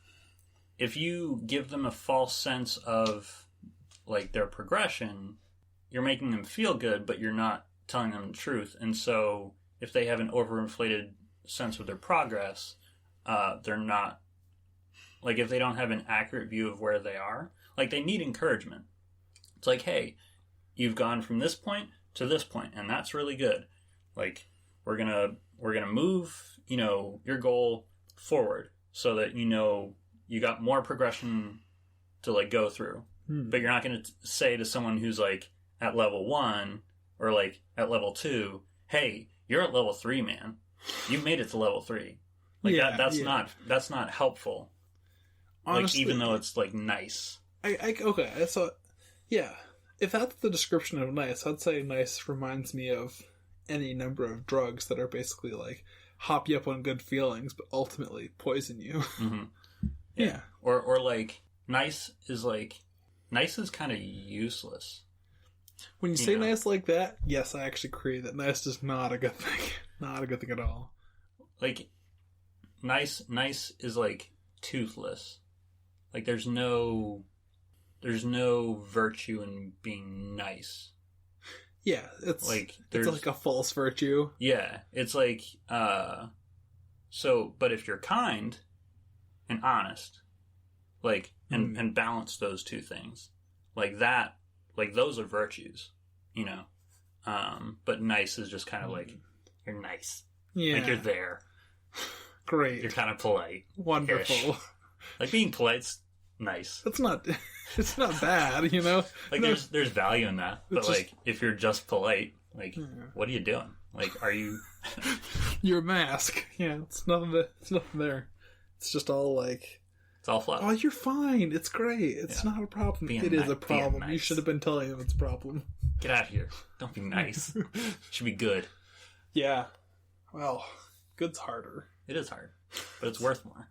If you give them a false sense of, like, their progression, you're making them feel good, but you're not telling them the truth. And so if they have an overinflated sense of their progress, they're not, like, if they don't have an accurate view of where they are, like, they need encouragement. It's like, hey, you've gone from this point to this point, and that's really good. Like, we're gonna move, you know, your goal forward so that, you know, you got more progression to, like, go through. But you're not going to say to someone who's, like, at level 1 or, like, at level 2, hey, you're at level 3, man. You made it to level 3. Like, that's not helpful. Honestly, like, even though it's, like, nice. Okay, so, yeah. If that's the description of nice, I'd say nice reminds me of any number of drugs that are basically, like, hop you up on good feelings, but ultimately poison you. Mm-hmm. Yeah. Or, like, nice is kind of useless. When you say nice like that, yes, I actually agree that nice is not a good thing. Not a good thing at all. like, nice is like toothless. Like, there's no virtue in being nice. Yeah, it's like a false virtue. Yeah, it's like but if you're kind and honest, like and balance those two things, like that, like those are virtues, you know. But nice is just kind of like you're nice. Yeah, like you're there. Great. You're kind of polite. Wonderful. Like being polite's nice. It's not bad, you know? Like there's value in that. But like if you're just polite, like what are you doing? Like are you your mask. Yeah, it's nothing there. It's just all like it's all fluff. Oh, you're fine. It's great. It's not a problem. It is a problem. Nice. You should have been telling him it's a problem. Get out of here. Don't be nice. Should be good. Yeah. Well, good's harder. It is hard, but it's worth more.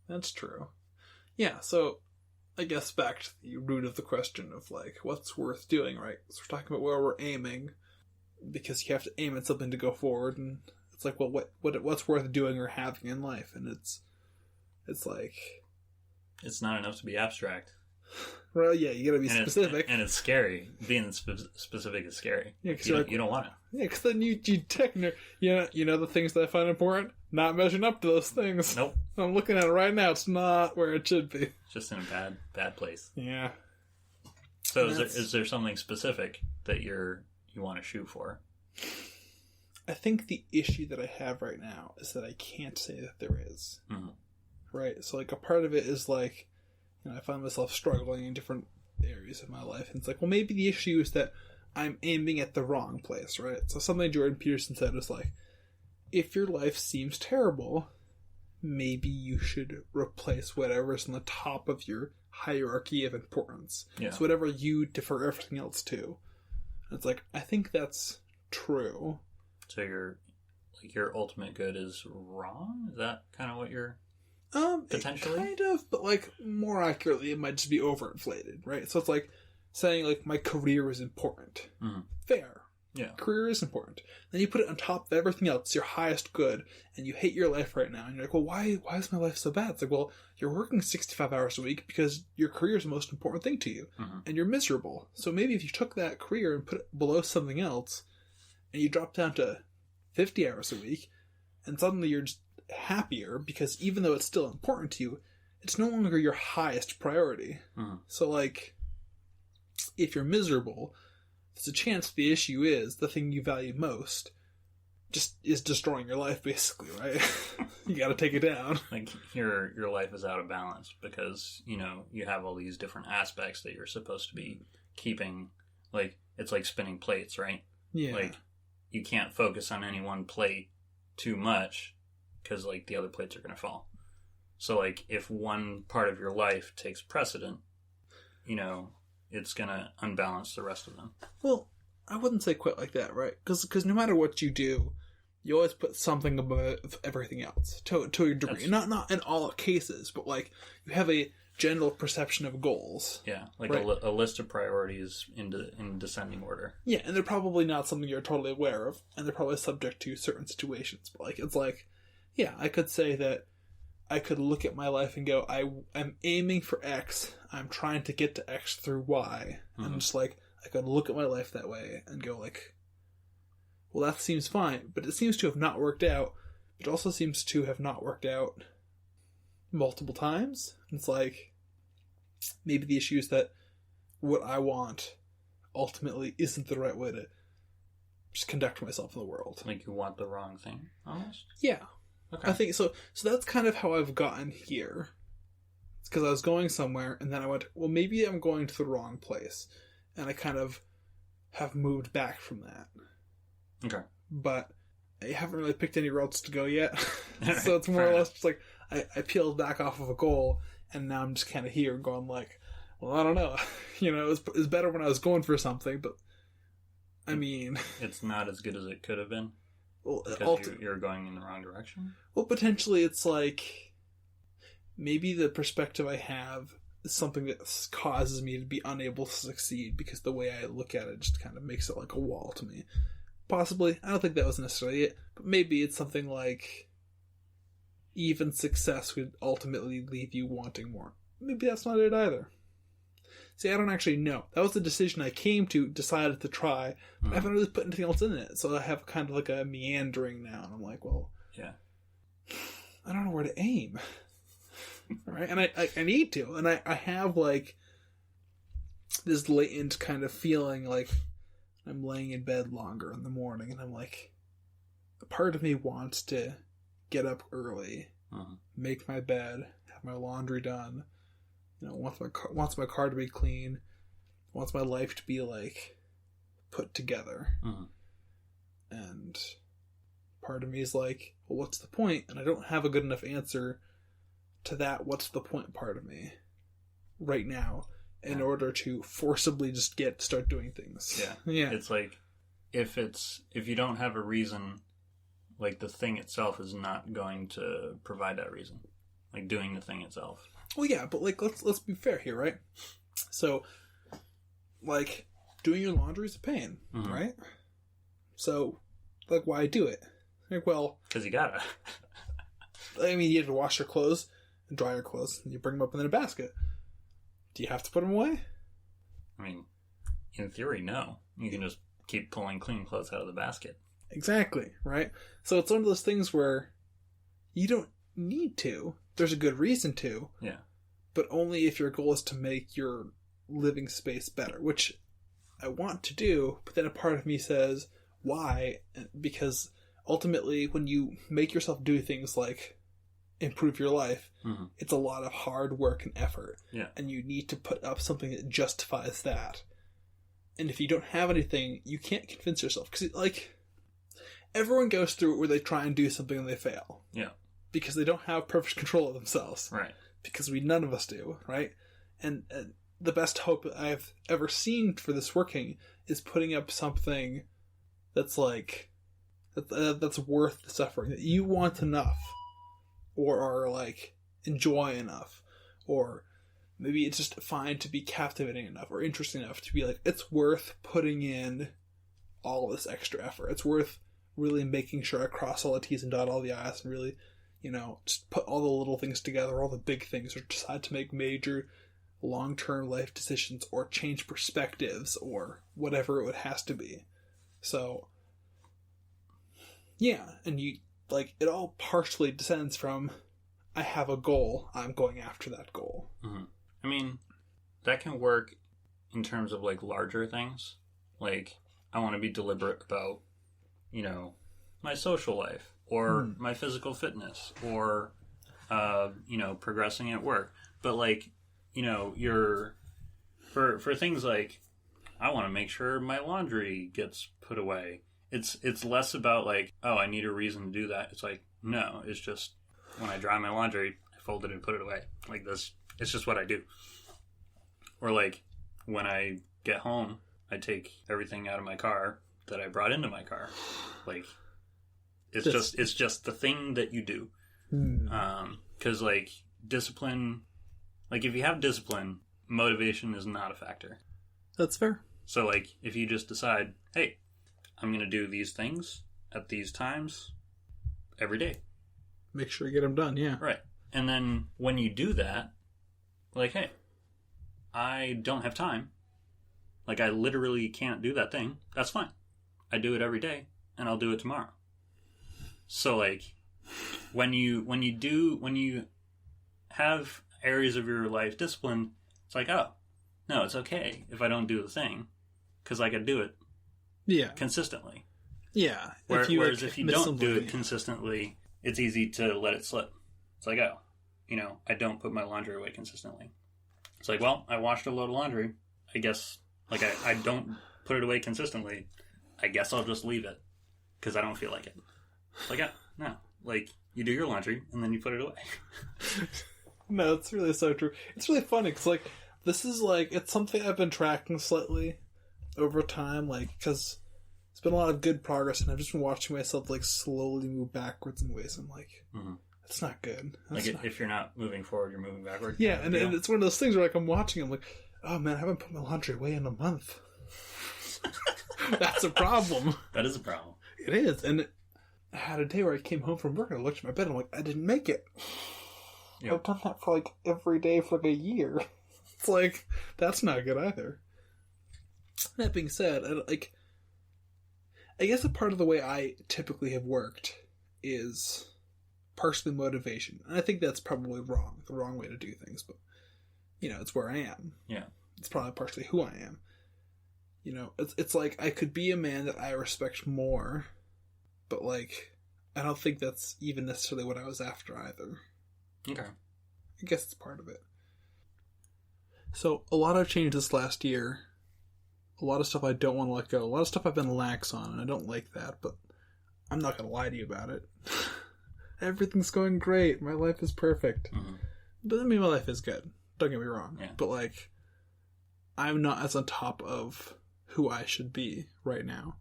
That's true. Yeah, so I guess back to the root of the question of like what's worth doing, right? So we're talking about where we're aiming, because you have to aim at something to go forward, and it's like, well, what's worth doing or having in life? And it's like it's not enough to be abstract. Well, yeah, you gotta be specific, and it's scary. Being specific is scary. Yeah, because you don't want to. Yeah, because then you know the things that I find important, not measuring up to those things. Nope. I'm looking at it right now. It's not where it should be. It's just in a bad place. Yeah. So is there something specific that you want to shoot for? I think the issue that I have right now is that I can't say that there is. Mm-hmm. Right. So like a part of it is like, I find myself struggling in different areas of my life. And it's like, well, maybe the issue is that I'm aiming at the wrong place, right? So something Jordan Peterson said was like, if your life seems terrible, maybe you should replace whatever's on the top of your hierarchy of importance. Yeah. So whatever you defer everything else to. And it's like, I think that's true. So your ultimate good is wrong? Is that kind of what you're... potentially? Kind of, but like more accurately, it might just be overinflated, right? So it's like saying like my career is important. Mm-hmm. Fair. Yeah. Career is important. Then you put it on top of everything else, your highest good, and you hate your life right now. And you're like, well, why is my life so bad? It's like, well, you're working 65 hours a week because your career is the most important thing to you. Mm-hmm. And you're miserable. So maybe if you took that career and put it below something else, and you drop down to 50 hours a week, and suddenly you're just happier, because even though it's still important to you, it's no longer your highest priority. Mm-hmm. So like, if you're miserable, there's a chance the issue is the thing you value most just is destroying your life, basically, right? You gotta take it down. Like your life is out of balance because you have all these different aspects that you're supposed to be keeping. Like it's like spinning plates, right? Yeah. Like you can't focus on any one plate too much, because like the other plates are going to fall. So like if one part of your life takes precedent, it's going to unbalance the rest of them. Well, I wouldn't say quite like that, right? Because no matter what you do, you always put something above everything else to a degree. Not in all cases, but like you have a general perception of goals. Yeah, like right? a list of priorities in descending order. Yeah, and they're probably not something you're totally aware of, and they're probably subject to certain situations. But like it's like, yeah, I could say that I could look at my life and go, I'm aiming for X. I'm trying to get to X through Y. Mm-hmm. And just like, I could look at my life that way and go like, well, that seems fine. But it seems to have not worked out. It also seems to have not worked out multiple times. It's like, maybe the issue is that what I want ultimately isn't the right way to just conduct myself in the world. Like you want the wrong thing, almost? Yeah. Okay. I think so. So that's kind of how I've gotten here. It's because I was going somewhere, and then I went, well, maybe I'm going to the wrong place. And I kind of have moved back from that. Okay. But I haven't really picked any routes to go yet. Right, so it's more or less just like, I peeled back off of a goal, and now I'm just kind of here going like, well, I don't know. It was better when I was going for something, but I mean... It's not as good as it could have been? Well, because you're going in the wrong direction? Well, potentially it's like, maybe the perspective I have is something that causes me to be unable to succeed, because the way I look at it just kind of makes it like a wall to me. Possibly. I don't think that was necessarily it. But maybe it's something like even success would ultimately leave you wanting more. Maybe that's not it either. See, I don't actually know. That was the decision I came to, decided to try, but I haven't really put anything else in it. So I have kind of like a meandering now. And I'm like, well, yeah, I don't know where to aim. Right? And I need to. And I have like this latent kind of feeling like I'm laying in bed longer in the morning, and I'm like, a part of me wants to get up early, make my bed, have my laundry done, wants my car to be clean, wants my life to be like put together, and part of me is like, well, what's the point? And I don't have a good enough answer to that what's the point part of me right now in order to forcibly just start doing things. Yeah. It's like if you don't have a reason, like the thing itself is not going to provide that reason. Like doing the thing itself. Well, yeah, but like let's be fair here, right? So, like doing your laundry is a pain, right? So, like, why do it? Like, well, because you gotta. I mean, you have to wash your clothes and dry your clothes, and you bring them up in a basket. Do you have to put them away? I mean, in theory, no. You can just keep pulling clean clothes out of the basket. Exactly, right? So it's one of those things where you don't need to. There's a good reason to. Yeah. But only if your goal is to make your living space better, which I want to do, but then a part of me says, why? Because ultimately, when you make yourself do things like improve your life, it's a lot of hard work and effort. Yeah. And you need to put up something that justifies that. And if you don't have anything, you can't convince yourself. Because, like, everyone goes through it where they try and do something and they fail. Yeah. Because they don't have perfect control of themselves. Right. Because none of us do, right? And the best hope I've ever seen for this working is putting up something that's like, that's worth the suffering, that you want enough, or are like, enjoy enough, or maybe it's just fine to be captivating enough or interesting enough to be like, it's worth putting in all this extra effort. It's worth really making sure I cross all the T's and dot all the I's and really, just put all the little things together, all the big things, or decide to make major long-term life decisions or change perspectives or whatever it has to be. So, yeah, and you, like, it all partially descends from, I have a goal, I'm going after that goal. I mean, that can work in terms of, like, larger things. Like, I want to be deliberate about, my social life, or my physical fitness, or, progressing at work. But, like, for things like, I want to make sure my laundry gets put away. It's less about, like, oh, I need a reason to do that. It's like, no, it's just when I dry my laundry, I fold it and put it away. Like this, it's just what I do. Or, like, when I get home, I take everything out of my car that I brought into my car. Like, it's just the thing that you do. 'Cause, like, discipline, like, if you have discipline, motivation is not a factor. That's fair. So, like, if you just decide, hey, I'm going to do these things at these times every day. Make sure you get them done, yeah. Right. And then when you do that, like, hey, I don't have time. Like, I literally can't do that thing. That's fine. I do it every day, and I'll do it tomorrow. So, like, when you have areas of your life disciplined, it's like, oh, no, it's okay if I don't do the thing, because I can do it consistently. Yeah. Whereas if you don't do it consistently, it's easy to let it slip. It's like, oh, I don't put my laundry away consistently. It's like, well, I washed a load of laundry. I guess, like, I don't put it away consistently. I guess I'll just leave it because I don't feel like it. Like, no. Like, you do your laundry and then you put it away. No, it's really so true. It's really funny because, like, this is, like, it's something I've been tracking slightly over time, like, because it's been a lot of good progress, and I've just been watching myself, like, slowly move backwards in ways I'm like, that's not good. If you're not moving forward, you're moving backward. Yeah, and it's one of those things where, like, I'm watching, I'm like, oh, man, I haven't put my laundry away in a month. That's a problem. That is a problem. It is. And I had a day where I came home from work and I looked at my bed and I'm like, I didn't make it. Yep. I've done that for like every day for like a year. It's like, that's not good either. That being said, I guess a part of the way I typically have worked is partially motivation. And I think that's probably wrong, the wrong way to do things, but, you know, it's where I am. Yeah. It's probably partially who I am. You know, it's like I could be a man that I respect more, but, like, I don't think that's even necessarily what I was after either. Okay. I guess it's part of it. So, a lot of change this last year. A lot of stuff I don't want to let go. A lot of stuff I've been lax on, and I don't like that, but I'm not going to lie to you about it. Everything's going great. My life is perfect. Mm-hmm. Doesn't mean my life is good. Don't get me wrong. Yeah. But, like, I'm not as on top of who I should be right now.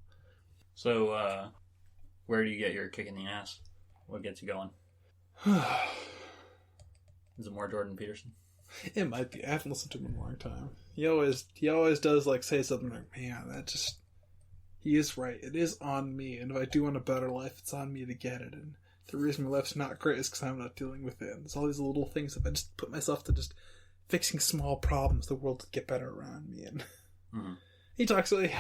So, where do you get your kick in the ass? What gets you going? Is it more Jordan Peterson? It might be. I haven't listened to him in a long time. He always does, like, say something like, man, that just... He is right. It is on me. And if I do want a better life, it's on me to get it. And the reason my life's not great is because I'm not dealing with it. And there's all these little things. If I just put myself to just fixing small problems, the world would get better around me. And he talks like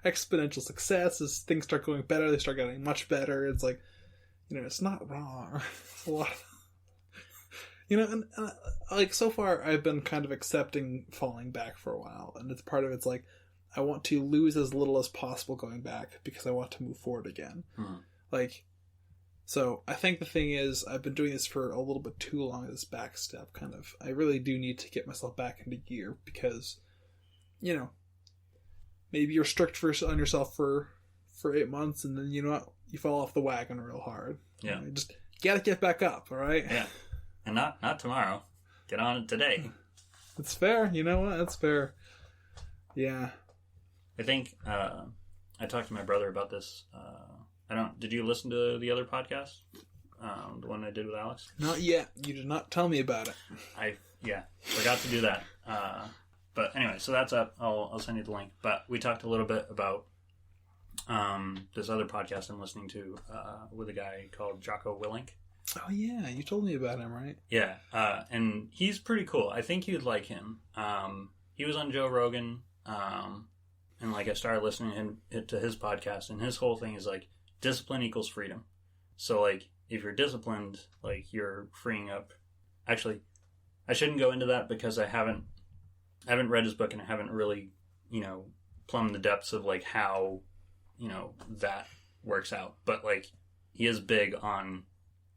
exponential success. As things start going better, they start getting much better. It's like, you know, it's not wrong. It's a lot of... You know, and like, so far, I've been kind of accepting falling back for a while. And it's part of it's like, I want to lose as little as possible going back because I want to move forward again. Like, so I think the thing is, I've been doing this for a little bit too long, this back step, kind of. I really do need to get myself back into gear because, you know, maybe you're strict on yourself for 8 months and then, you know what, you fall off the wagon real hard. Yeah. You know, just gotta get back up, all right? Yeah. And not tomorrow. Get on it today. It's fair. You know what? That's fair. Yeah. I think I talked to my brother about this. Did you listen to the other podcast? The one I did with Alex? Not yet. You did not tell me about it. I forgot to do that. But anyway, so that's up. I'll send you the link. But we talked a little bit about this other podcast I'm listening to with a guy called Jocko Willink. Oh, yeah. You told me about him, right? Yeah. And he's pretty cool. I think you'd like him. He was on Joe Rogan. And, like, I started listening to his podcast. And his whole thing is, like, discipline equals freedom. So, like, if you're disciplined, like, you're freeing up. Actually, I shouldn't go into that because I haven't read his book and I haven't really, you know, plumbed the depths of, like, how, you know, that works out. But, like, he is big on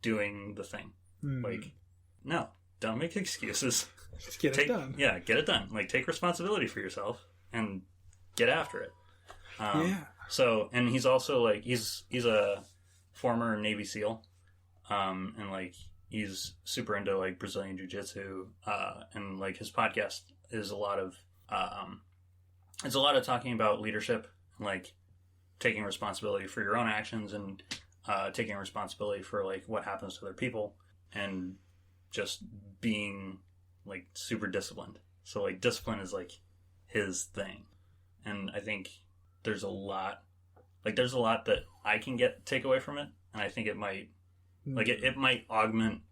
doing the thing. Like, no, don't make excuses. Just get it done. Yeah, get it done. Like, take responsibility for yourself and get after it. Yeah. So, and he's also, like, he's a former Navy SEAL. And, like, he's super into, like, Brazilian Jiu-Jitsu. And, like, his podcast is a lot of, it's a lot of talking about leadership, like, taking responsibility for your own actions and taking responsibility for, like, what happens to other people and just being, like, super disciplined. So, like, discipline is, like, his thing. And I think there's a lot that I can take away from it. And I think it might, like, it might augment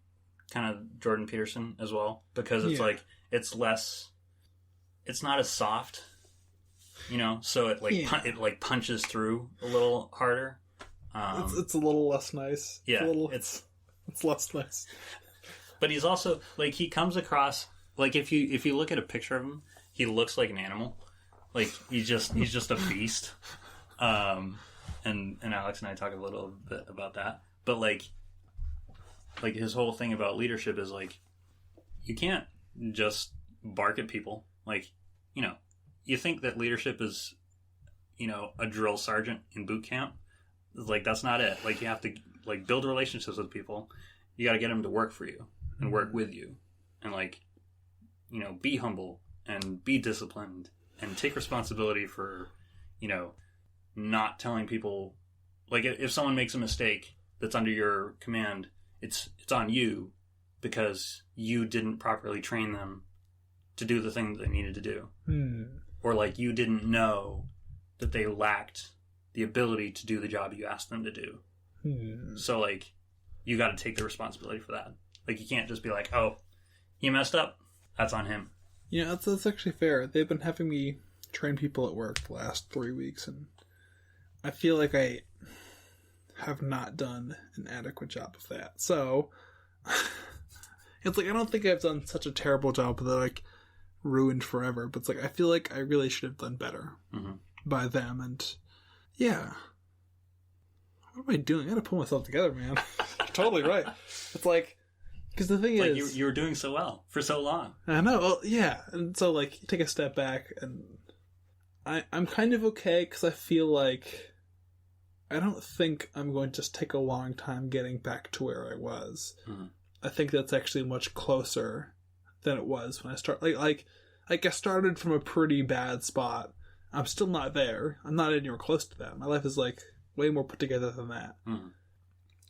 kind of Jordan Peterson as well. Because it's, like, it's not as soft, you know? So it, like, it punches through a little harder. It's a little less nice. Yeah. It's less nice. But he's also, like, he comes across, like, if you look at a picture of him, he looks like an animal. Like, he's just a beast. And Alex and I talk a little bit about that. But, like his whole thing about leadership is, like, you can't just bark at people. Like, you know, you think that leadership is, you know, a drill sergeant in boot camp. Like, that's not it. Like, you have to, like, build relationships with people. You got to get them to work for you and work with you. And, like, you know, be humble and be disciplined and take responsibility for, you know, not telling people, like, if someone makes a mistake that's under your command, it's on you because you didn't properly train them to do the thing that they needed to do. Or, like, you didn't know that they lacked the ability to do the job you asked them to do. So, like, you got to take the responsibility for that. Like, you can't just be like, oh, he messed up. That's on him. Yeah, that's actually fair. They've been having me train people at work the last 3 weeks, and I feel like I have not done an adequate job of that. So, it's like, I don't think I've done such a terrible job that, like, ruined forever, but it's like, I feel like I really should have done better by them, and yeah. What am I doing? I gotta pull myself together, man. You're totally right. It's like, because the thing is... Like you were doing so well for so long. I know, well, yeah. And so, like, you take a step back, and I'm kind of okay, because I feel like I don't think I'm going to just take a long time getting back to where I was. I think that's actually much closer than it was when I started. Like I started from a pretty bad spot. I'm still not there. I'm not anywhere close to that. My life is, like, way more put together than that.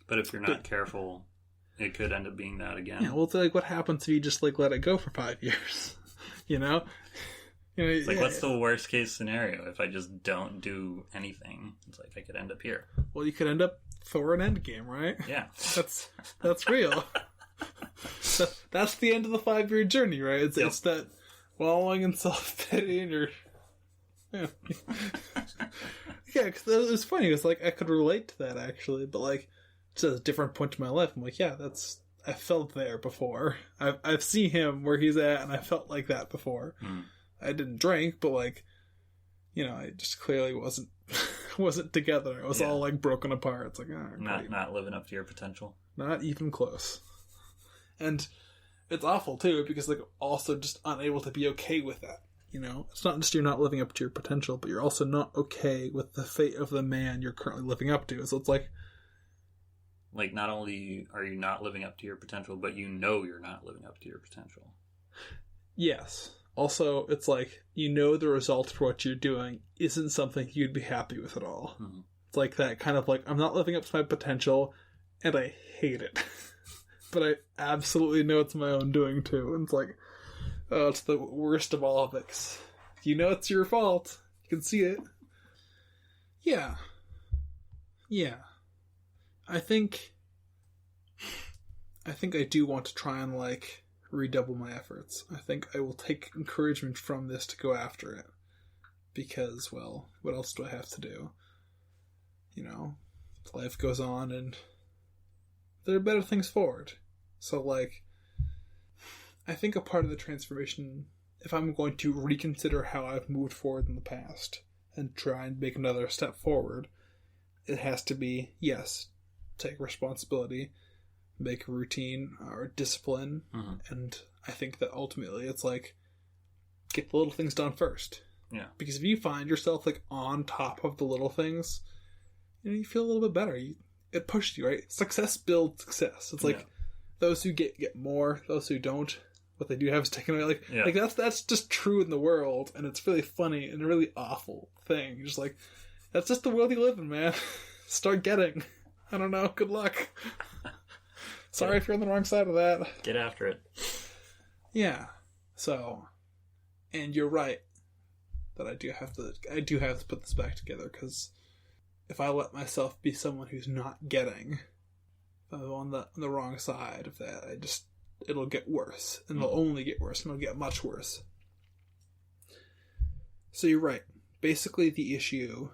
But if you're not careful, it could end up being that again. Yeah, well, it's like, what happens if you just, like, let it go for 5 years? You know? It's like, what's the worst case scenario if I just don't do anything? It's like, I could end up here. Well, you could end up Thor and Endgame, right? Yeah. That's real. That's the end of the 5-year journey, right? It's that wallowing in self-pity and you're... Yeah, because it was funny. It was like, I could relate to that, actually. But, like, just at a different point in my life, I'm like, yeah, I felt there before. I've seen him where he's at, and I felt like that before. I didn't drink, but, like, you know, I just clearly wasn't together. It was all, like, broken apart. It's like, not living up to your potential. Not even close. And it's awful, too, because, like, also just unable to be okay with that. You know, it's not just you're not living up to your potential, but you're also not okay with the fate of the man you're currently living up to. So it's like, not only are you not living up to your potential, but you know you're not living up to your potential. Yes. Also, it's like, you know the result for what you're doing isn't something you'd be happy with at all. It's like that kind of like, I'm not living up to my potential, and I hate it. But I absolutely know it's my own doing, too. And it's like, oh, it's the worst of all of it. 'Cause you know it's your fault. You can see it. Yeah. I think I do want to try and, like, redouble my efforts. I think I will take encouragement from this to go after it. Because, well, what else do I have to do? You know, life goes on and there are better things forward. So, like, I think a part of the transformation, if I'm going to reconsider how I've moved forward in the past and try and make another step forward, it has to be, yes, take responsibility, make a routine or discipline, and I think that ultimately it's like, get the little things done first. Yeah. Because if you find yourself, like, on top of the little things, you know, you feel a little bit better. It pushes you, right? Success builds success. It's like, those who get more, those who don't, what they do have is taken away. Like that's just true in the world, and it's really funny and a really awful thing. You're just like, that's just the world you live in, man. Start getting. I don't know. Good luck. Sorry if you're on the wrong side of that. Get after it. Yeah. So, and you're right that I do have to put this back together, because if I let myself be someone who's not getting, if I'm on the wrong side of that, it'll get worse, and it'll only get worse, and it'll get much worse. So you're right. Basically, the issue,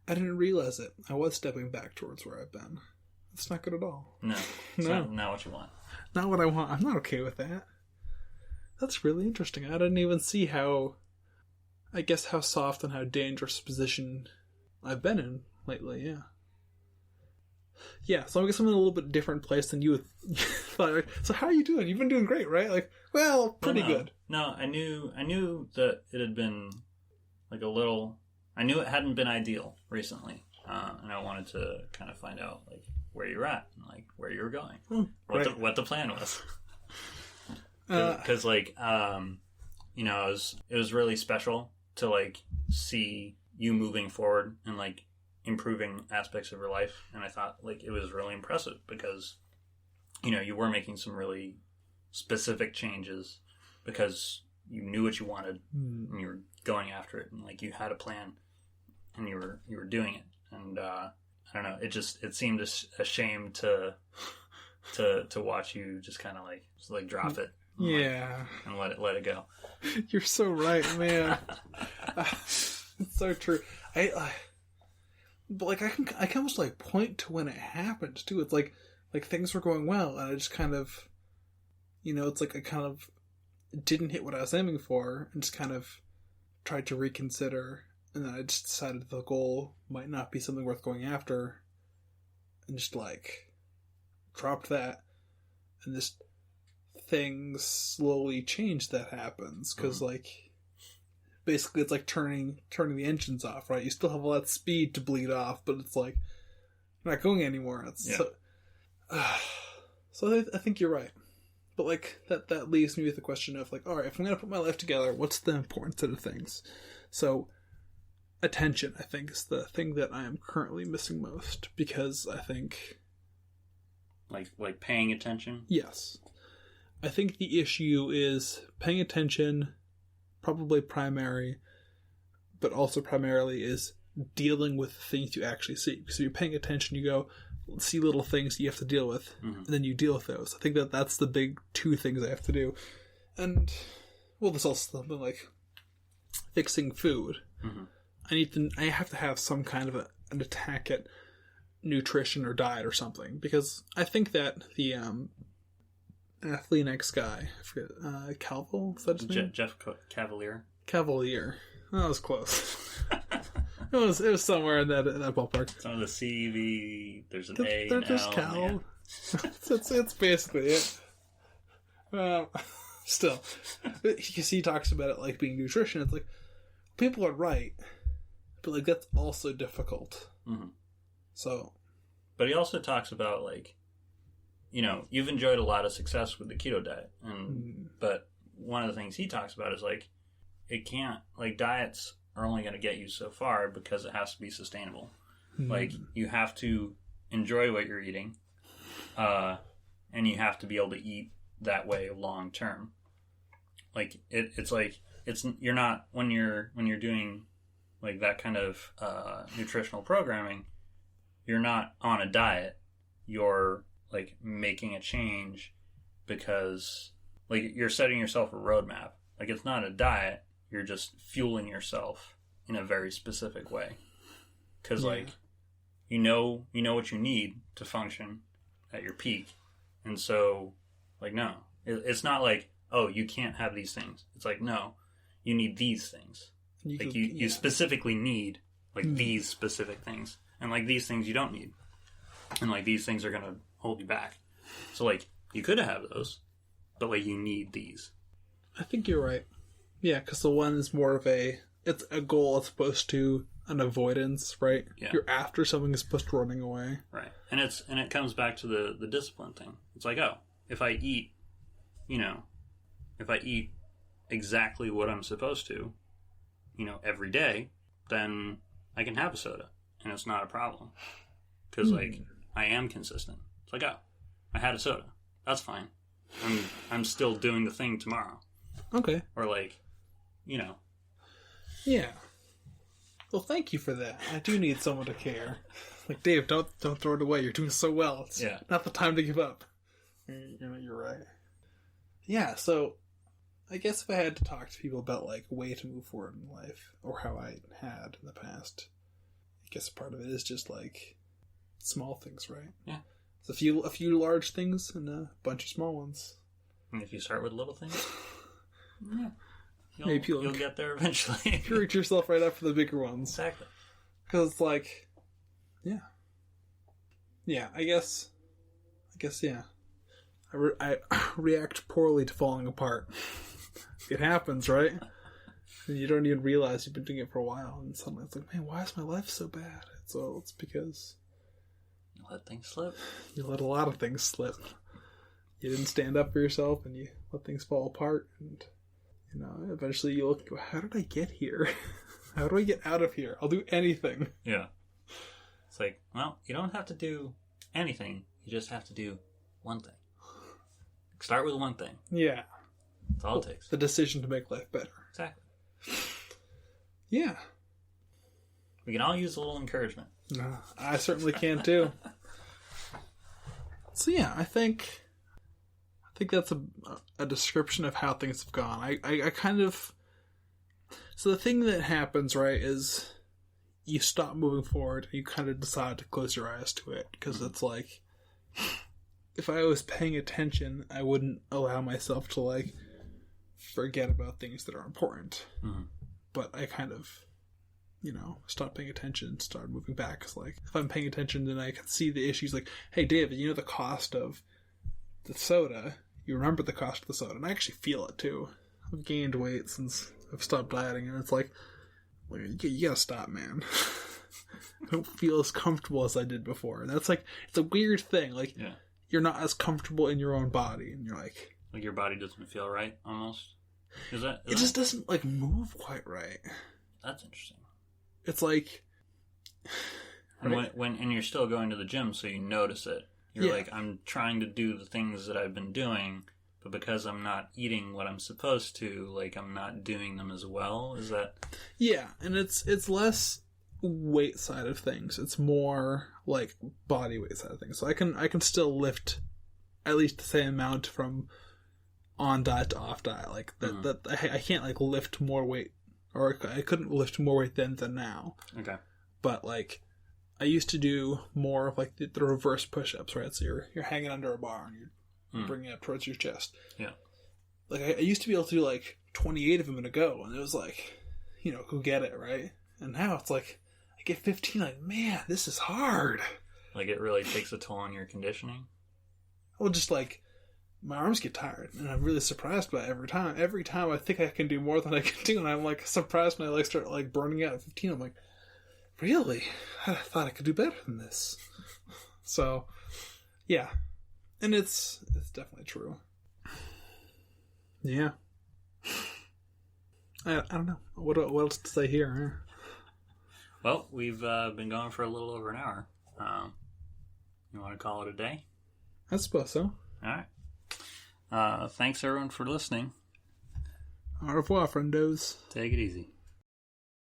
I didn't realize it. I was stepping back towards where I've been. It's not good at all. No. It's not what you want. Not what I want. I'm not okay with that. That's really interesting. I didn't even see how soft and how dangerous a position I've been in lately, yeah. Yeah, so I guess I'm in a little bit different place than you thought. Right? So how are you doing? You've been doing great, right? Like, well, pretty good. No, I knew that it had been, like, a little... I knew it hadn't been ideal recently. And I wanted to kind of find out, like, where you're at and, like, where you were going. What the plan was. Because, like, you know, it was really special to, like, see you moving forward and, like, improving aspects of your life. And I thought, like, it was really impressive because, you know, you were making some really specific changes because you knew what you wanted and you were going after it, and, like, you had a plan. and you were doing it, and I don't know, it seemed a shame to watch you just kind of like drop it. And let it go. You're so right, man. It's so true. But like I can almost like point to when it happened too. It's like things were going well, and I just kind of, it's like I kind of didn't hit what I was aiming for, and just kind of tried to reconsider, and then I just decided the goal might not be something worth going after, and just like dropped that, and just things slowly change that happens, because like basically it's like turning the engines off, right? You still have all that speed to bleed off, but it's like not going anymore. So I think you're right, but like that leaves me with the question of like, all right, if I'm gonna put my life together, what's the important set of things? So attention, I think, is the thing that I am currently missing most, because I think like paying attention. Yes. I think the issue is paying attention, probably primary, but also primarily is dealing with things you actually see. So you're paying attention, you go see little things you have to deal with, and then you deal with those. I think that's the big two things I have to do. And, well, there's also something like fixing food. I have to have some kind of an attack at nutrition or diet or something, because I think that the Athlenex guy, I forget, Calvo, is that his name? Jeff Cavalier. Cavalier. That was close. it was somewhere in that ballpark. Some of the CV, there's an A and just L. Cal. Yeah. It's basically it. Still, because he talks about it like being nutrition. It's like, people are right, but like that's also difficult. So, but he also talks about like, you've enjoyed a lot of success with the keto diet, but one of the things he talks about is like, it can't, like, diets are only going to get you so far because it has to be sustainable. Like, you have to enjoy what you're eating, and you have to be able to eat that way long term. Like, you're not, when you're doing like that kind of nutritional programming, you're not on a diet. You're like making a change because like you're setting yourself a roadmap. Like, it's not a diet. You're just fueling yourself in a very specific way. Because like, you know what you need to function at your peak. And so like, no, it's not like, oh, you can't have these things. It's like, no, you need these things. You specifically need like these specific things. And like these things you don't need. And like these things are going to hold you back. So like, you could have those, but like you need these. I think you're right. Yeah, because the one is more of it's a goal as opposed to an avoidance, right? Yeah. You're after something as opposed to running away. Right. And it comes back to the discipline thing. It's like, oh, if I eat, if I eat exactly what I'm supposed to, every day, then I can have a soda and it's not a problem. Because like, I am consistent. It's like, oh, I had a soda. That's fine. I'm still doing the thing tomorrow. Okay. Or like, Yeah. Well, thank you for that. I do need someone to care. Like, Dave, don't throw it away. You're doing so well. It's not the time to give up. You're right. Yeah, so I guess if I had to talk to people about like a way to move forward in life, or how I had in the past, I guess part of it is just like small things, right? Yeah. It's a few large things and a bunch of small ones. And if you start with little things, maybe you'll get there eventually. You reach yourself right up for the bigger ones. Exactly. Because it's like, yeah. I guess, yeah. I react poorly to falling apart. It happens, right? And you don't even realize you've been doing it for a while, and suddenly it's like, man, why is my life so bad? It's because you let things slip. You let a lot of things slip. You didn't stand up for yourself, and you let things fall apart, and eventually you look, how did I get here? How do I get out of here? I'll do anything. Yeah. It's like, well, you don't have to do anything. You just have to do one thing. Start with one thing. Yeah. That's all it takes. The decision to make life better. Exactly. Yeah. We can all use a little encouragement. I certainly can too. So yeah, I think that's a description of how things have gone. I kind of... So the thing that happens, right, is you stop moving forward and you kind of decide to close your eyes to it. Because it's like, if I was paying attention, I wouldn't allow myself to, like, forget about things that are important. Mm-hmm. But I kind of, stopped paying attention and started moving back. Because, like, if I'm paying attention, then I can see the issues. Like, hey, David, you know the cost of the soda. You remember the cost of the soda. And I actually feel it, too. I've gained weight since I've stopped dieting. And it's like you gotta stop, man. I don't feel as comfortable as I did before. And that's like, it's a weird thing. Like, you're not as comfortable in your own body. And you're like... Like your body doesn't feel right, almost? Is that... It just doesn't, like, move quite right. That's interesting. It's like... And when you're still going to the gym, so you notice it. You're like, I'm trying to do the things that I've been doing, but because I'm not eating what I'm supposed to, like, I'm not doing them as well. Is that... Yeah, and it's less weight side of things. It's more, like, body weight side of things. So I can still lift at least the same amount from on diet to off diet. Like, that I can't, like, lift more weight. Or I couldn't lift more weight then than now. Okay. But, like... I used to do more of like the reverse push-ups, right? So you're hanging under a bar and you're bringing it up towards your chest. Yeah. Like I used to be able to do like 28 of them in a go, and it was like, go get it, right? And now it's like I get 15. Like, man, this is hard. Like it really takes a toll on your conditioning. Well, just like my arms get tired, and I'm really surprised by it every time. Every time I think I can do more than I can do, and I'm like surprised when I like start like burning out at 15. I'm like, really? I thought I could do better than this. So, yeah. And it's definitely true. Yeah. I don't know. What else to say here? Well, we've been going for a little over an hour. You want to call it a day? I suppose so. All right. Thanks, everyone, for listening. Au revoir, friendos. Take it easy.